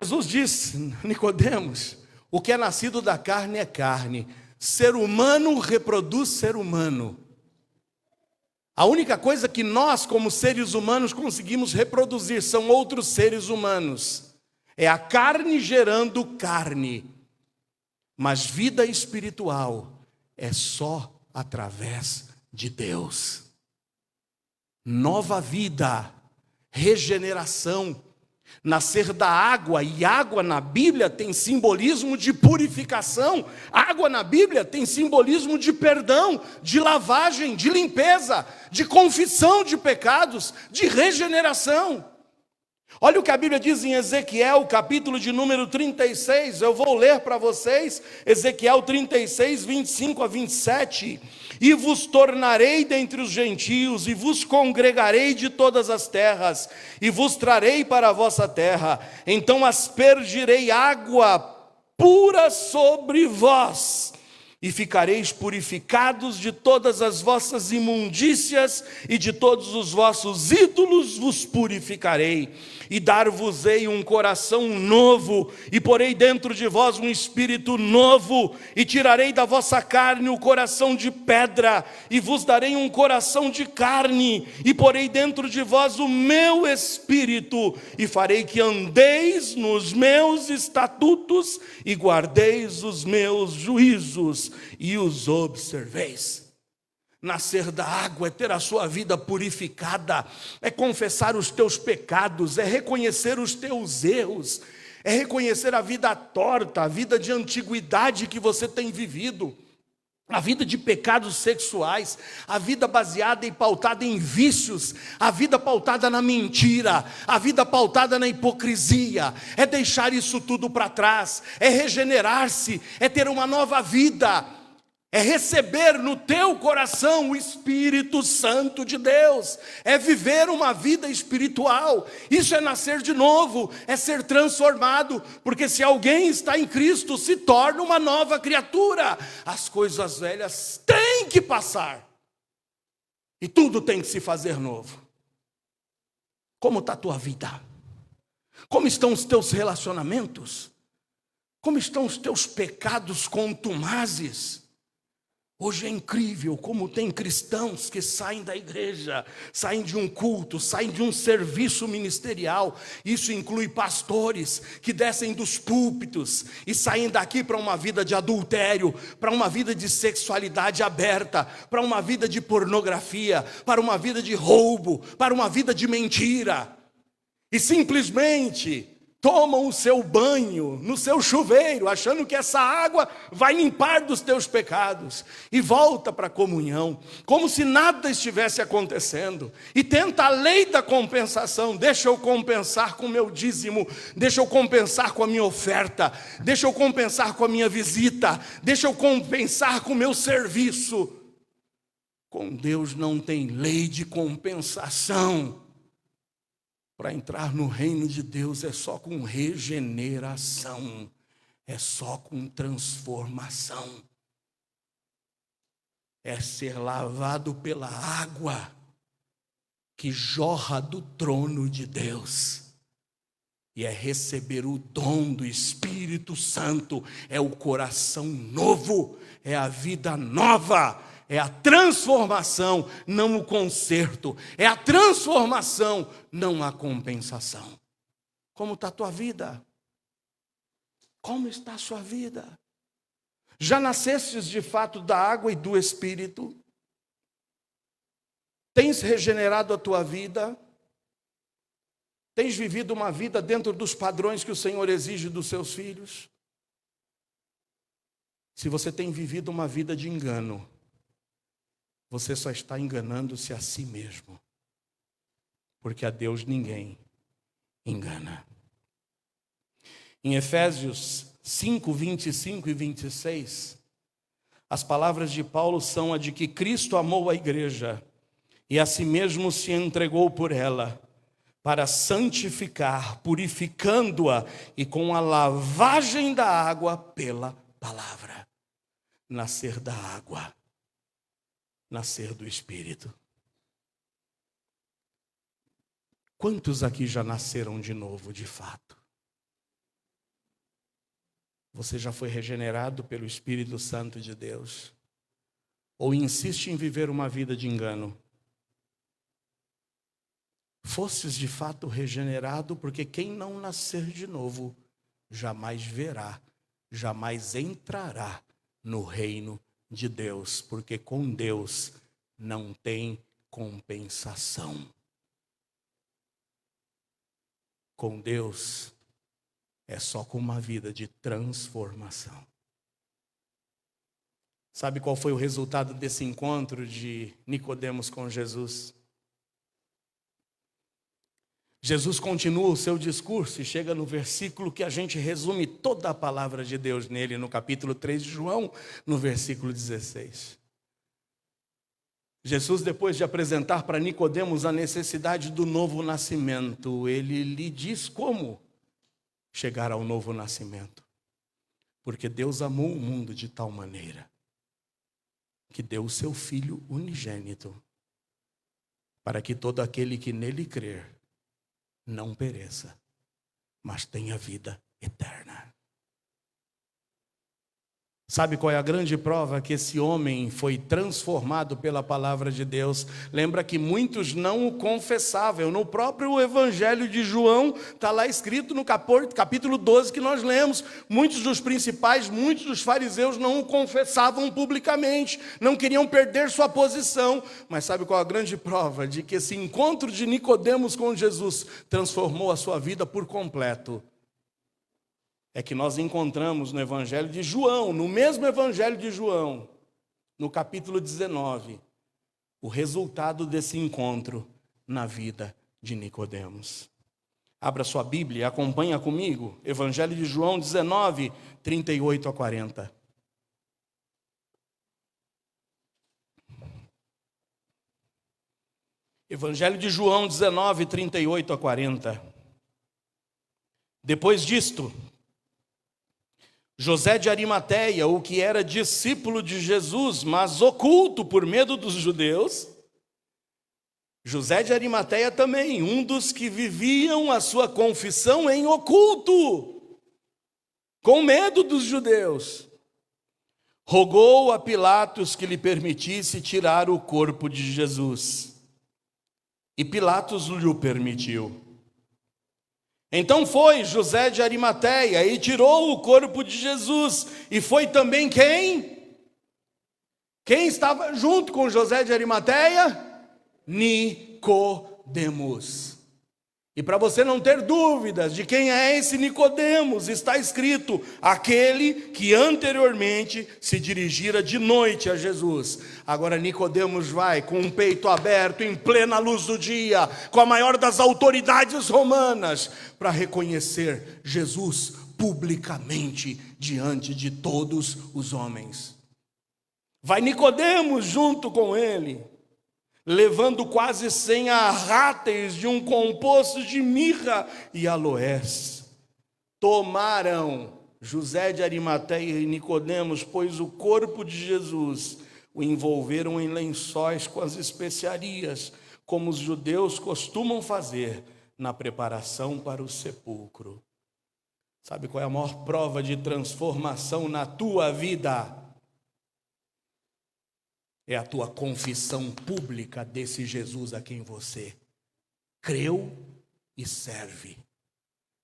Jesus disse, Nicodemos, o que é nascido da carne é carne. Ser humano reproduz ser humano. A única coisa que nós, como seres humanos, conseguimos reproduzir são outros seres humanos. É a carne gerando carne. Mas vida espiritual é só através de Deus. Nova vida, regeneração, nascer da água, e água na Bíblia tem simbolismo de purificação, água na Bíblia tem simbolismo de perdão, de lavagem, de limpeza, de confissão de pecados, de regeneração. Olha o que a Bíblia diz em Ezequiel, capítulo de número 36, eu vou ler para vocês, Ezequiel 36, 25 a 27. E vos tornarei dentre os gentios, e vos congregarei de todas as terras, e vos trarei para a vossa terra, então aspergirei água pura sobre vós, e ficareis purificados de todas as vossas imundícias, e de todos os vossos ídolos vos purificarei, e dar-vos-ei um coração novo, e porei dentro de vós um espírito novo, e tirarei da vossa carne o coração de pedra, e vos darei um coração de carne, e porei dentro de vós o meu espírito, e farei que andeis nos meus estatutos, e guardeis os meus juízos, e os observeis. Nascer da água é ter a sua vida purificada, é confessar os teus pecados, é reconhecer os teus erros, é reconhecer a vida torta, a vida de antiguidade que você tem vivido. a vida de pecados sexuais, a vida baseada e pautada em vícios, a vida pautada na mentira, a vida pautada na hipocrisia, é deixar isso tudo para trás, é regenerar-se, é ter uma nova vida, é receber no teu coração o Espírito Santo de Deus, é viver uma vida espiritual. Isso é nascer de novo, é ser transformado, porque se alguém está em Cristo, se torna uma nova criatura. As coisas velhas têm que passar, e tudo tem que se fazer novo. Como está a tua vida? Como estão os teus relacionamentos? Como estão os teus pecados contumazes? Hoje é incrível como tem cristãos que saem da igreja, saem de um culto, saem de um serviço ministerial. Isso inclui pastores que descem dos púlpitos e saem daqui para uma vida de adultério, para uma vida de sexualidade aberta, para uma vida de pornografia, para uma vida de roubo, para uma vida de mentira. E simplesmente tomam o seu banho no seu chuveiro, achando que essa água vai limpar dos teus pecados, e volta para a comunhão, como se nada estivesse acontecendo, e tenta a lei da compensação. Deixa eu compensar com o meu dízimo, deixa eu compensar com a minha oferta, deixa eu compensar com a minha visita, deixa eu compensar com o meu serviço. Com Deus não tem lei de compensação. Para entrar no reino de Deus é só com regeneração, é só com transformação. É ser lavado pela água que jorra do trono de Deus. E é receber o dom do Espírito Santo, é o coração novo, é a vida nova. É a transformação, não o conserto. É a transformação, não a compensação. Como está a tua vida? Como está a sua vida? Já nascestes de fato da água e do Espírito? Tens regenerado a tua vida? Tens vivido uma vida dentro dos padrões que o Senhor exige dos seus filhos? Se você tem vivido uma vida de engano, você só está enganando-se a si mesmo, porque a Deus ninguém engana. Em Efésios 5, 25 e 26, as palavras de Paulo são a de que Cristo amou a igreja e a si mesmo se entregou por ela, para santificar, purificando-a e com a lavagem da água pela palavra. Nascer da água, nascer do Espírito. Quantos aqui já nasceram de novo, de fato? Você já foi regenerado pelo Espírito Santo de Deus? Ou insiste em viver uma vida de engano? Fostes de fato regenerado, porque quem não nascer de novo, jamais verá, jamais entrará no reino de Deus, porque com Deus não tem compensação. Com Deus é só com uma vida de transformação. Sabe qual foi o resultado desse encontro de Nicodemos com Jesus? Jesus continua o seu discurso e chega no versículo que a gente resume toda a palavra de Deus nele, no capítulo 3 de João, no versículo 16. Jesus, depois de apresentar para Nicodemos a necessidade do novo nascimento, ele lhe diz como chegar ao novo nascimento. Porque Deus amou o mundo de tal maneira que deu o seu Filho unigênito, para que todo aquele que nele crer não pereça, mas tenha vida eterna. Sabe qual é a grande prova que esse homem foi transformado pela palavra de Deus? Lembra que muitos não o confessavam. No próprio Evangelho de João, está lá escrito no capítulo 12 que nós lemos. Muitos dos principais, muitos dos fariseus não o confessavam publicamente, não queriam perder sua posição. Mas sabe qual é a grande prova de que esse encontro de Nicodemos com Jesus transformou a sua vida por completo? É que nós encontramos no Evangelho de João, no mesmo Evangelho de João, no capítulo 19, o resultado desse encontro na vida de Nicodemos. Abra sua Bíblia e acompanha comigo, Evangelho de João 19, 38 a 40. Evangelho de João 19, 38 a 40. Depois disto, José de Arimateia, o que era discípulo de Jesus, mas oculto por medo dos judeus, José de Arimateia também, um dos que viviam a sua confissão em oculto, com medo dos judeus, rogou a Pilatos que lhe permitisse tirar o corpo de Jesus. E Pilatos lhe permitiu. Então foi José de Arimateia e tirou o corpo de Jesus. E foi também quem? Quem estava junto com José de Arimateia? Nicodemos. E para você não ter dúvidas de quem é esse Nicodemos, está escrito: aquele que anteriormente se dirigira de noite a Jesus. Agora Nicodemos vai com um peito aberto, em plena luz do dia, com a maior das autoridades romanas, para reconhecer Jesus publicamente diante de todos os homens. Vai Nicodemos junto com ele, levando quase 100 arráteis de um composto de mirra e aloés. Tomaram José de Arimateia e Nicodemos, pois o corpo de Jesus o envolveram em lençóis com as especiarias, como os judeus costumam fazer na preparação para o sepulcro. Sabe qual é a maior prova de transformação na tua vida? É a tua confissão pública desse Jesus a quem você creu e serve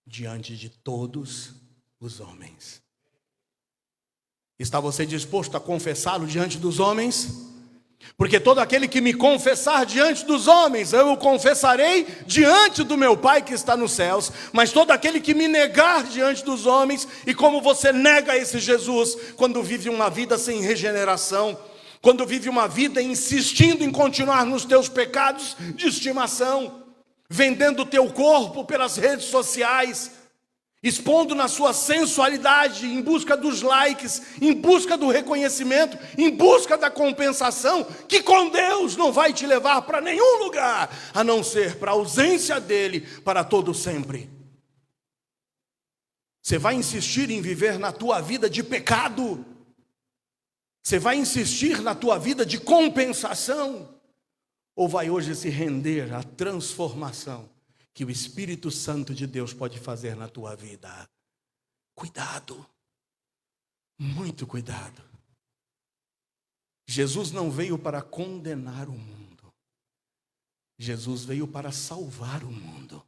diante de todos os homens. Está você disposto a confessá-lo diante dos homens? Porque todo aquele que me confessar diante dos homens, eu o confessarei diante do meu Pai que está nos céus. Mas todo aquele que me negar diante dos homens, e como você nega esse Jesus quando vive uma vida sem regeneração, quando vive uma vida insistindo em continuar nos teus pecados de estimação, vendendo o teu corpo pelas redes sociais, expondo na sua sensualidade, em busca dos likes, em busca do reconhecimento, em busca da compensação, que com Deus não vai te levar para nenhum lugar, a não ser para a ausência dele para todo sempre. Você vai insistir em viver na tua vida de pecado? Você vai insistir na tua vida de compensação? Ou vai hoje se render à transformação que o Espírito Santo de Deus pode fazer na tua vida? Cuidado, muito cuidado. Jesus não veio para condenar o mundo. Jesus veio para salvar o mundo.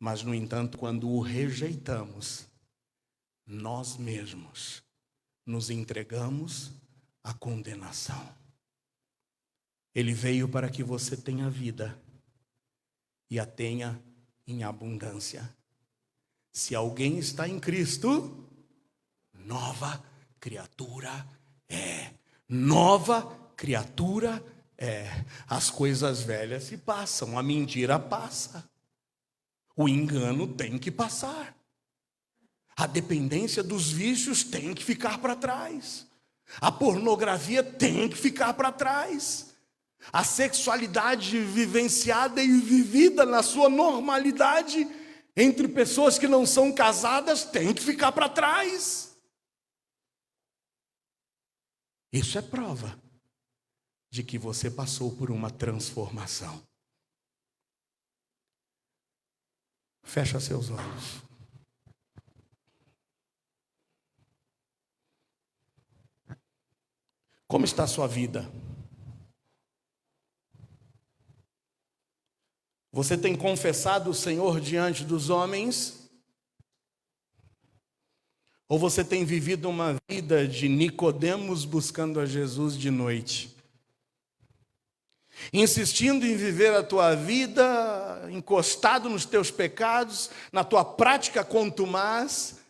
Mas, no entanto, quando o rejeitamos, nós mesmos nos entregamos à condenação. Ele veio para que você tenha vida e a tenha em abundância. Se alguém está em Cristo, nova criatura é. Nova criatura é. As coisas velhas se passam, a mentira passa, o engano tem que passar. A dependência dos vícios tem que ficar para trás. A pornografia tem que ficar para trás. A sexualidade vivenciada e vivida na sua normalidade entre pessoas que não são casadas tem que ficar para trás. Isso é prova de que você passou por uma transformação. Fecha seus olhos. Como está a sua vida? Você tem confessado o Senhor diante dos homens? Ou você tem vivido uma vida de Nicodemos buscando a Jesus de noite? Insistindo em viver a tua vida, encostado nos teus pecados, na tua prática contumaz,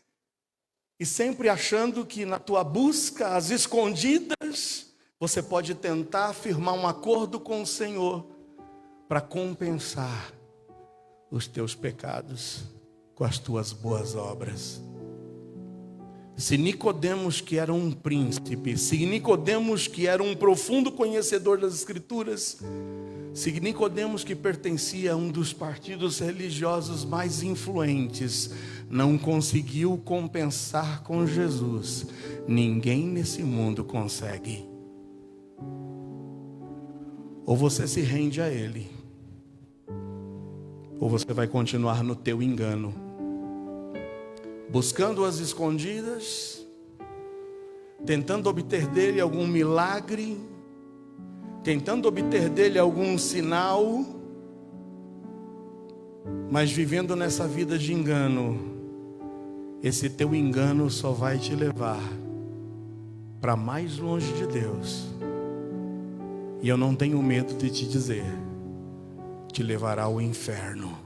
E sempre achando que na tua busca, às escondidas, você pode tentar firmar um acordo com o Senhor para compensar os teus pecados com as tuas boas obras. Se Nicodemos, que era um príncipe, se Nicodemos, que era um profundo conhecedor das Escrituras, se Nicodemos, que pertencia a um dos partidos religiosos mais influentes, não conseguiu compensar com Jesus, ninguém nesse mundo consegue. Ou você se rende a Ele, ou você vai continuar no teu engano, buscando as escondidas, tentando obter dele algum milagre, tentando obter dele algum sinal, mas vivendo nessa vida de engano. Esse teu engano só vai te levar para mais longe de Deus. E eu não tenho medo de te dizer, te levará ao inferno.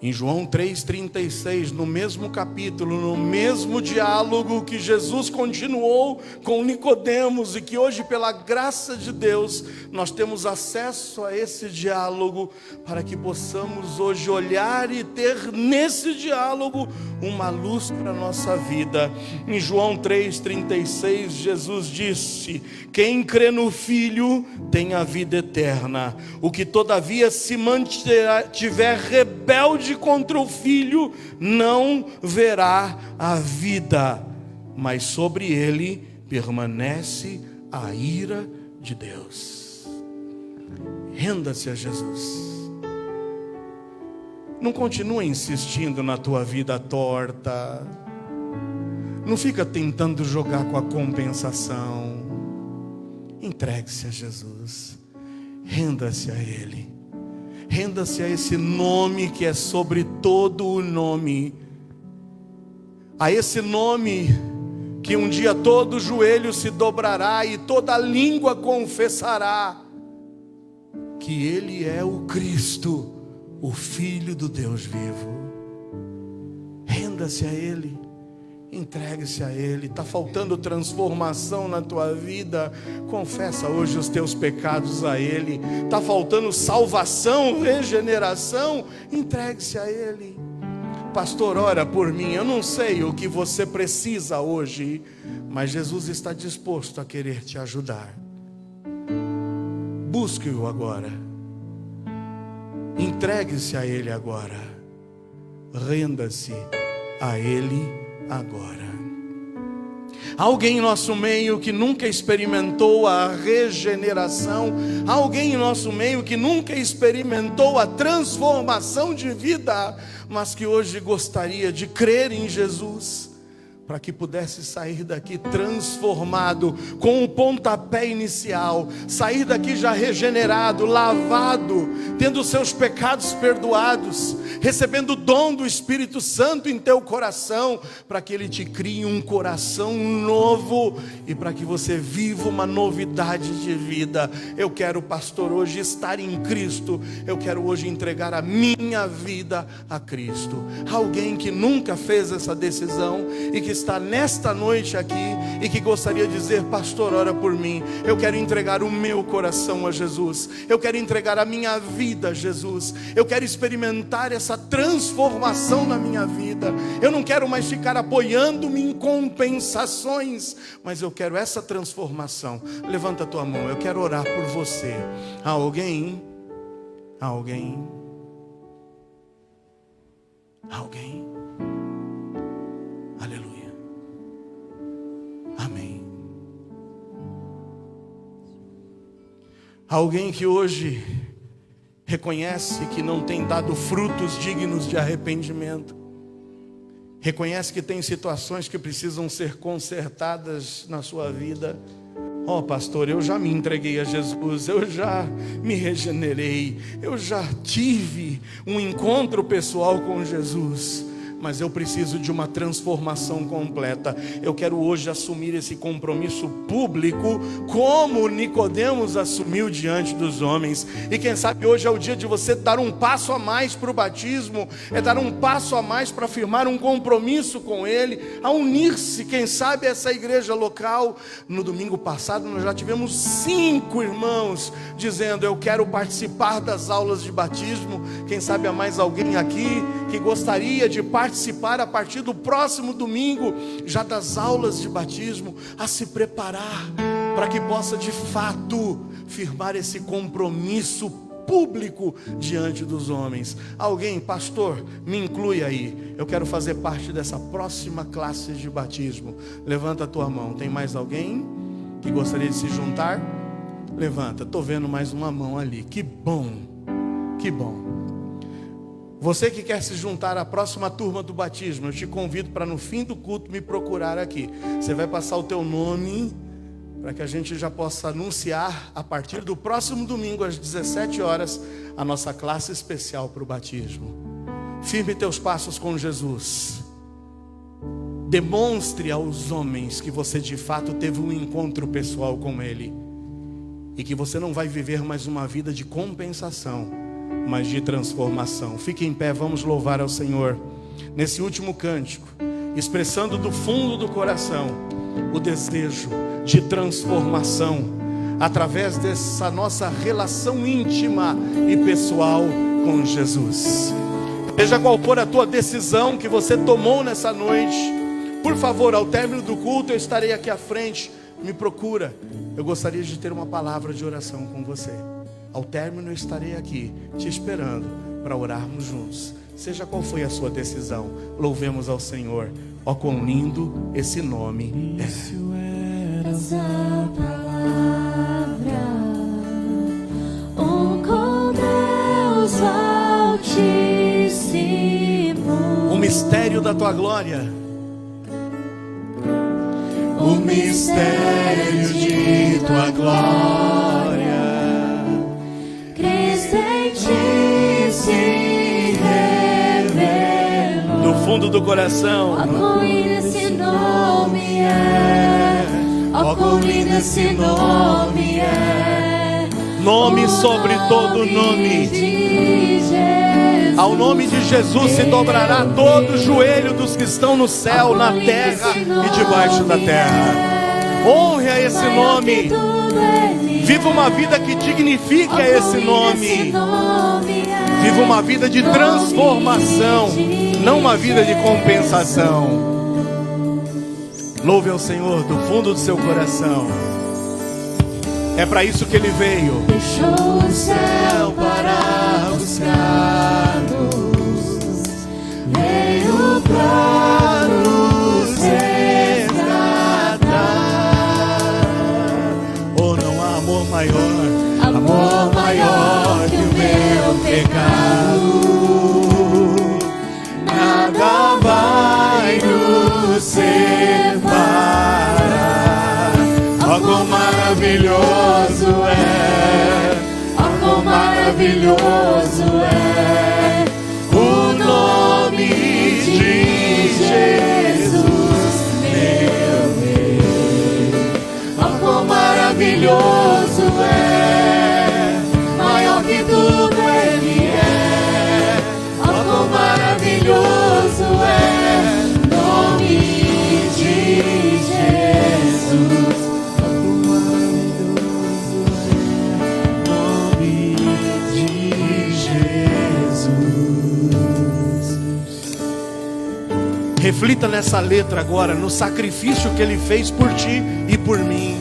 Em João 3,36, no mesmo capítulo, no mesmo diálogo que Jesus continuou com Nicodemos e que hoje, pela graça de Deus, nós temos acesso a esse diálogo para que possamos hoje olhar e ter nesse diálogo uma luz para a nossa vida. Em João 3,36, Jesus disse: quem crê no Filho tem a vida eterna. O que todavia se mantiver rebelde contra o Filho não verá a vida, mas sobre ele permanece a ira de Deus. Renda-se a Jesus. Não continua insistindo na tua vida torta. Não fica tentando jogar com a compensação. Entregue-se a Jesus. Renda-se a Ele. Renda-se a esse nome que é sobre todo o nome. A esse nome que um dia todo joelho se dobrará e toda língua confessará que Ele é o Cristo, o Filho do Deus vivo. Renda-se a Ele. Entregue-se a Ele. Está faltando transformação na tua vida? Confessa hoje os teus pecados a Ele. Está faltando salvação, regeneração? Entregue-se a Ele. Pastor, ora por mim. Eu não sei o que você precisa hoje, mas Jesus está disposto a querer te ajudar. Busque-o agora. Entregue-se a Ele agora. Renda-se a Ele agora. Alguém em nosso meio que nunca experimentou a regeneração, alguém em nosso meio que nunca experimentou a transformação de vida, mas que hoje gostaria de crer em Jesus, para que pudesse sair daqui transformado, com o pontapé inicial, sair daqui já regenerado, lavado, tendo seus pecados perdoados, recebendo o dom do Espírito Santo em teu coração, para que Ele te crie um coração novo, e para que você viva uma novidade de vida. Eu quero, pastor, hoje estar em Cristo, eu quero hoje entregar a minha vida a Cristo. Alguém que nunca fez essa decisão, e que está nesta noite aqui, e que gostaria de dizer: pastor, ora por mim. Eu quero entregar o meu coração a Jesus, eu quero entregar a minha vida a Jesus, eu quero experimentar essa transformação na minha vida. Eu não quero mais ficar apoiando-me em compensações, mas eu quero essa transformação. Levanta a tua mão, eu quero orar por você. Há alguém? Há alguém? Há alguém? Aleluia. Amém. Há alguém que hoje reconhece que não tem dado frutos dignos de arrependimento, reconhece que tem situações que precisam ser consertadas na sua vida. Ó, pastor, eu já me entreguei a Jesus, eu já me regenerei, eu já tive um encontro pessoal com Jesus, mas eu preciso de uma transformação completa. Eu quero hoje assumir esse compromisso público, como Nicodemos assumiu diante dos homens. E quem sabe hoje é o dia de você dar um passo a mais para o batismo, é dar um passo a mais para firmar um compromisso com Ele, a unir-se, quem sabe, a essa igreja local. No domingo passado nós já tivemos 5 irmãos dizendo: eu quero participar das aulas de batismo. Quem sabe há mais alguém aqui que gostaria de participar a partir do próximo domingo, já das aulas de batismo, a se preparar para que possa de fato firmar esse compromisso público diante dos homens. Alguém, pastor, me inclui aí, eu quero fazer parte dessa próxima classe de batismo. Levanta a tua mão. Tem mais alguém que gostaria de se juntar? Levanta, estou vendo mais uma mão ali. Que bom, que bom. Você que quer se juntar à próxima turma do batismo, eu te convido para no fim do culto me procurar aqui. Você vai passar o teu nome, para que a gente já possa anunciar a partir do próximo domingo às 17 horas a nossa classe especial para o batismo. Firme teus passos com Jesus. Demonstre aos homens que você de fato teve um encontro pessoal com Ele, e que você não vai viver mais uma vida de compensação, mas de transformação. Fique em pé, vamos louvar ao Senhor nesse último cântico, expressando do fundo do coração o desejo de transformação através dessa nossa relação íntima e pessoal com Jesus. Seja qual for a tua decisão que você tomou nessa noite, por favor, ao término do culto eu estarei aqui à frente, me procura. Eu gostaria de ter uma palavra de oração com você. Ao término eu estarei aqui te esperando para orarmos juntos. Seja qual foi a sua decisão, louvemos ao Senhor. Ó, quão lindo esse nome é. Essa palavra, com Deus Altíssimo, O mistério da tua glória, o mistério de tua glória, Cristo em ti se revelou. do fundo do coração, Ó, quão lindo esse nome é, ó, quão lindo esse nome é. nome sobre todo nome. De Jesus. Ao nome de Jesus se dobrará todo o joelho dos que estão no céu, na terra e debaixo da terra. Honre a esse nome. Viva uma vida que dignifique a esse nome. Viva uma vida de transformação, não uma vida de compensação. Louve ao Senhor do fundo do seu coração. É para isso que Ele veio. Deixou o céu para buscar-nos, veio para nos resgatar. Oh, não há amor maior, Amor maior que o meu pecado, nada vai nos separar. oh, quão Maravilhoso é, ó, quão maravilhoso é o nome de Jesus, meu Rei. Ó, quão maravilhoso é, maior que tudo Ele é. Ó, quão maravilhoso é o nome de Jesus. Reflita nessa letra agora, no sacrifício que Ele fez por ti e por mim,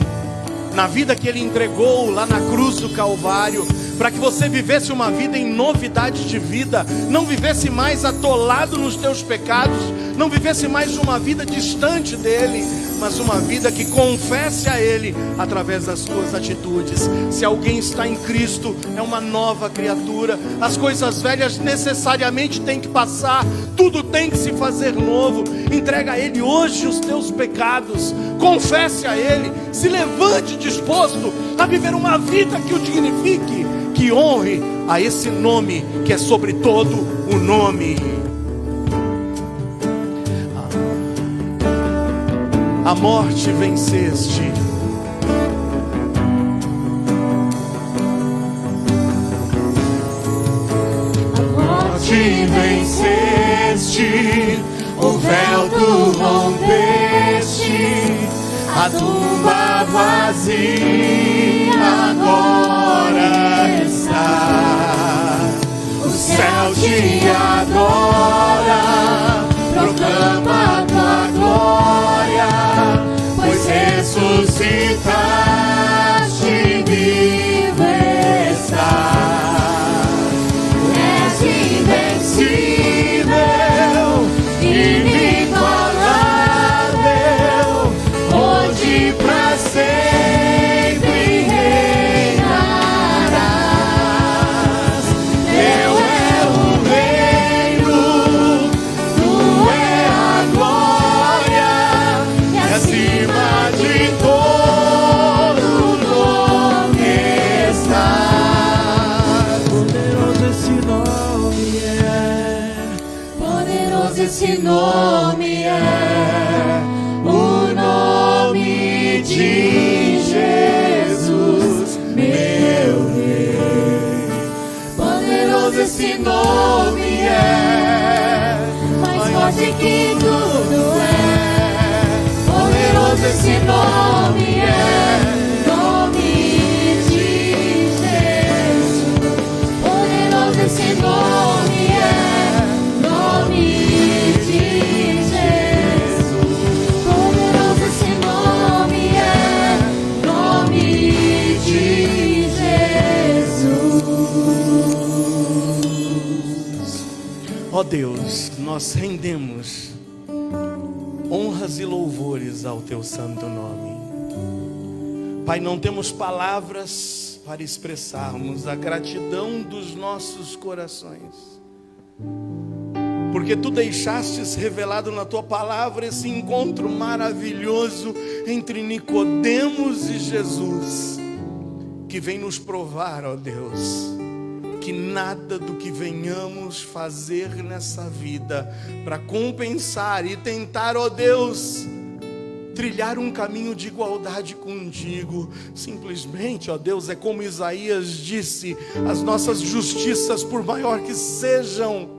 na vida que Ele entregou lá na cruz do Calvário, para que você vivesse uma vida em novidade de vida, não vivesse mais atolado nos teus pecados, não vivesse mais uma vida distante dEle, mas uma vida que confesse a Ele através das suas atitudes. Se alguém está em Cristo, é uma nova criatura. As coisas velhas necessariamente têm que passar, tudo tem que se fazer novo. Entrega a Ele hoje os teus pecados, confesse a Ele, se levante disposto a viver uma vida que o dignifique, que honre a esse nome que é sobre todo o nome. a morte venceste. A morte venceste, o véu tu rompeste, a tumba vazia agora está. O céu te adora, proclama tua glória, pois ressuscitaste e vivo estás. És invencível, inigualável, hoje pra sempre reinarás. Teu é o reino, tu é a glória, e acima de todo nome estás. Poderoso esse nome é. Poderoso esse nome é, o nome de Jesus, meu Rei. Poderoso esse nome é, mais forte que tudo é. Poderoso esse nome é, nome de Jesus. Poderoso esse nome é, nome de Jesus. Poderoso esse nome é, nome de Jesus. Ó Deus, nós rendemos honras e louvores ao teu santo nome. Pai, não temos palavras para expressarmos a gratidão dos nossos corações, porque tu deixastes revelado na tua palavra esse encontro maravilhoso entre Nicodemos e Jesus, que vem nos provar, ó Deus, que nada do que venhamos fazer nessa vida para compensar e tentar, ó Deus, trilhar um caminho de igualdade contigo, simplesmente, ó Deus, é como Isaías disse: as nossas justiças, por maior que sejam,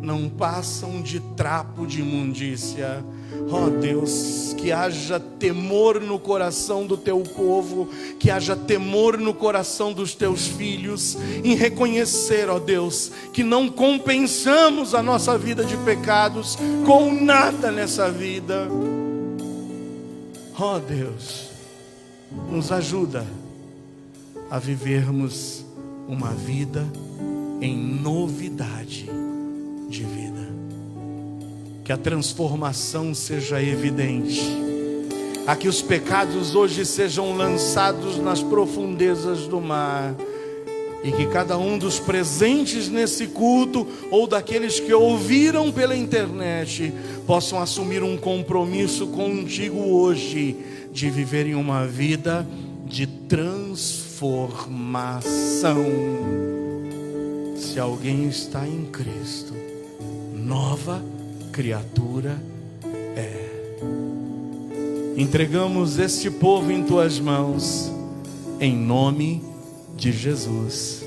não passam de trapo de imundícia. Ó Deus, que haja temor no coração do teu povo, que haja temor no coração dos teus filhos, em reconhecer, ó Deus, que não compensamos a nossa vida de pecados com nada nessa vida. Ó Deus, nos ajuda a vivermos uma vida em novidade de vida. Que a transformação seja evidente, a que os pecados hoje sejam lançados nas profundezas do mar, e que cada um dos presentes nesse culto, ou daqueles que ouviram pela internet, possam assumir um compromisso contigo hoje, de viverem uma vida de transformação. Se alguém está em Cristo, nova criatura é. Entregamos este povo em tuas mãos, em nome de Jesus.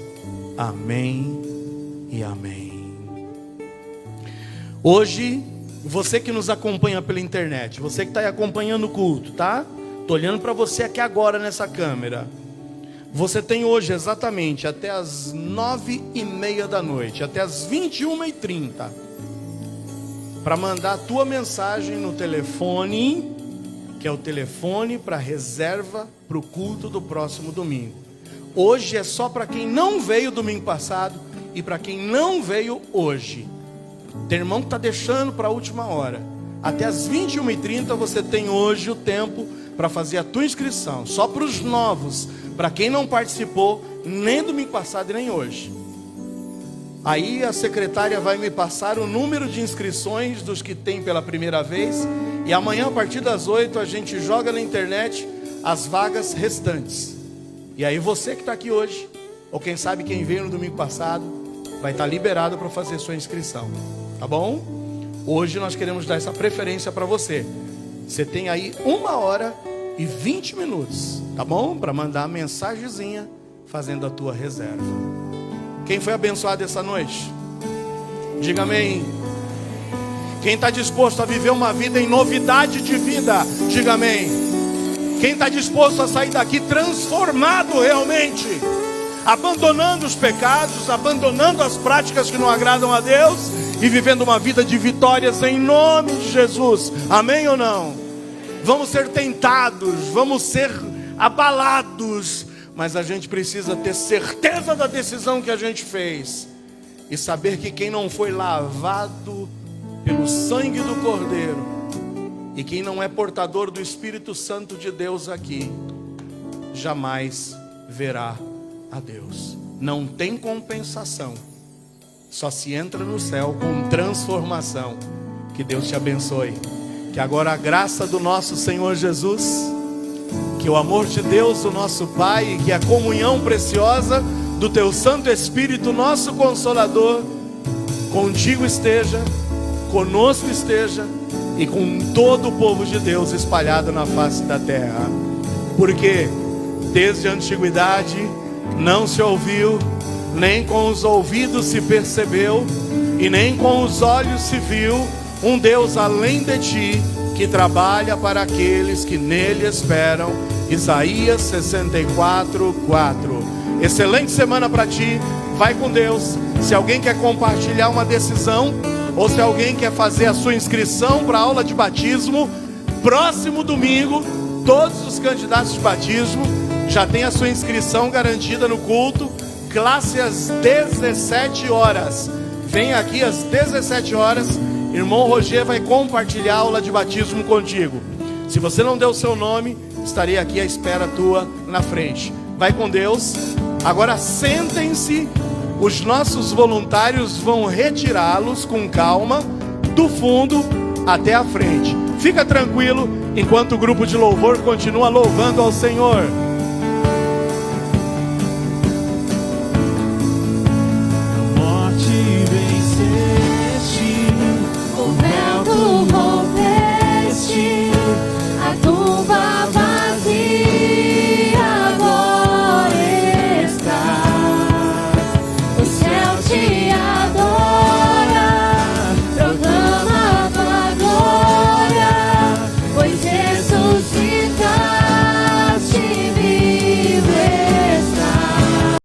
Amém e amém. Hoje, você que nos acompanha pela internet, você que está acompanhando o culto, tá? Estou olhando para você aqui agora nessa câmera. Você tem hoje exatamente até as 9:30 da noite, até as 21:30, para mandar a tua mensagem no telefone, que é o telefone para reserva para o culto do próximo domingo. Hoje é só para quem não veio domingo passado e para quem não veio hoje. Tem irmão que está deixando para a última hora. Até as 21:30 você tem hoje o tempo para fazer a tua inscrição. Só para os novos, para quem não participou nem domingo passado e nem hoje. Aí a secretária vai me passar o número de inscrições dos que tem pela primeira vez, e amanhã a partir das 8 a gente joga na internet as vagas restantes. E aí você que está aqui hoje, ou quem sabe quem veio no domingo passado, vai estar liberado para fazer sua inscrição, tá bom? Hoje nós queremos dar essa preferência para você. Você tem aí 1h20, tá bom? Para mandar a mensagenzinha fazendo a tua reserva. Quem foi abençoado essa noite? Diga amém. Quem está disposto a viver uma vida em novidade de vida? Diga amém. Quem está disposto a sair daqui transformado realmente, abandonando os pecados, abandonando as práticas que não agradam a Deus e vivendo uma vida de vitórias em nome de Jesus? Amém ou não? Vamos ser tentados, vamos ser abalados, mas a gente precisa ter certeza da decisão que a gente fez e saber que quem não foi lavado pelo sangue do Cordeiro e quem não é portador do Espírito Santo de Deus aqui, jamais verá a Deus. Não tem compensação, só se entra no céu com transformação. Que Deus te abençoe, que agora a graça do nosso Senhor Jesus, que o amor de Deus, o nosso Pai, e que a comunhão preciosa do teu Santo Espírito, nosso Consolador, contigo esteja, conosco esteja e com todo o povo de Deus espalhado na face da terra. Porque desde a antiguidade não se ouviu, nem com os ouvidos se percebeu, e nem com os olhos se viu um Deus além de ti, que trabalha para aqueles que nele esperam. Isaías 64:4. Excelente semana para ti, vai com Deus. Se alguém quer compartilhar uma decisão, ou se alguém quer fazer a sua inscrição para a aula de batismo, próximo domingo, todos os candidatos de batismo já tem a sua inscrição garantida no culto, classe às 17 horas. Vem aqui às 17 horas, irmão Roger vai compartilhar a aula de batismo contigo. Se você não deu o seu nome, estarei aqui à espera tua na frente. Vai com Deus. Agora sentem-se, os nossos voluntários vão retirá-los com calma do fundo até a frente. Fica tranquilo enquanto o grupo de louvor continua louvando ao Senhor.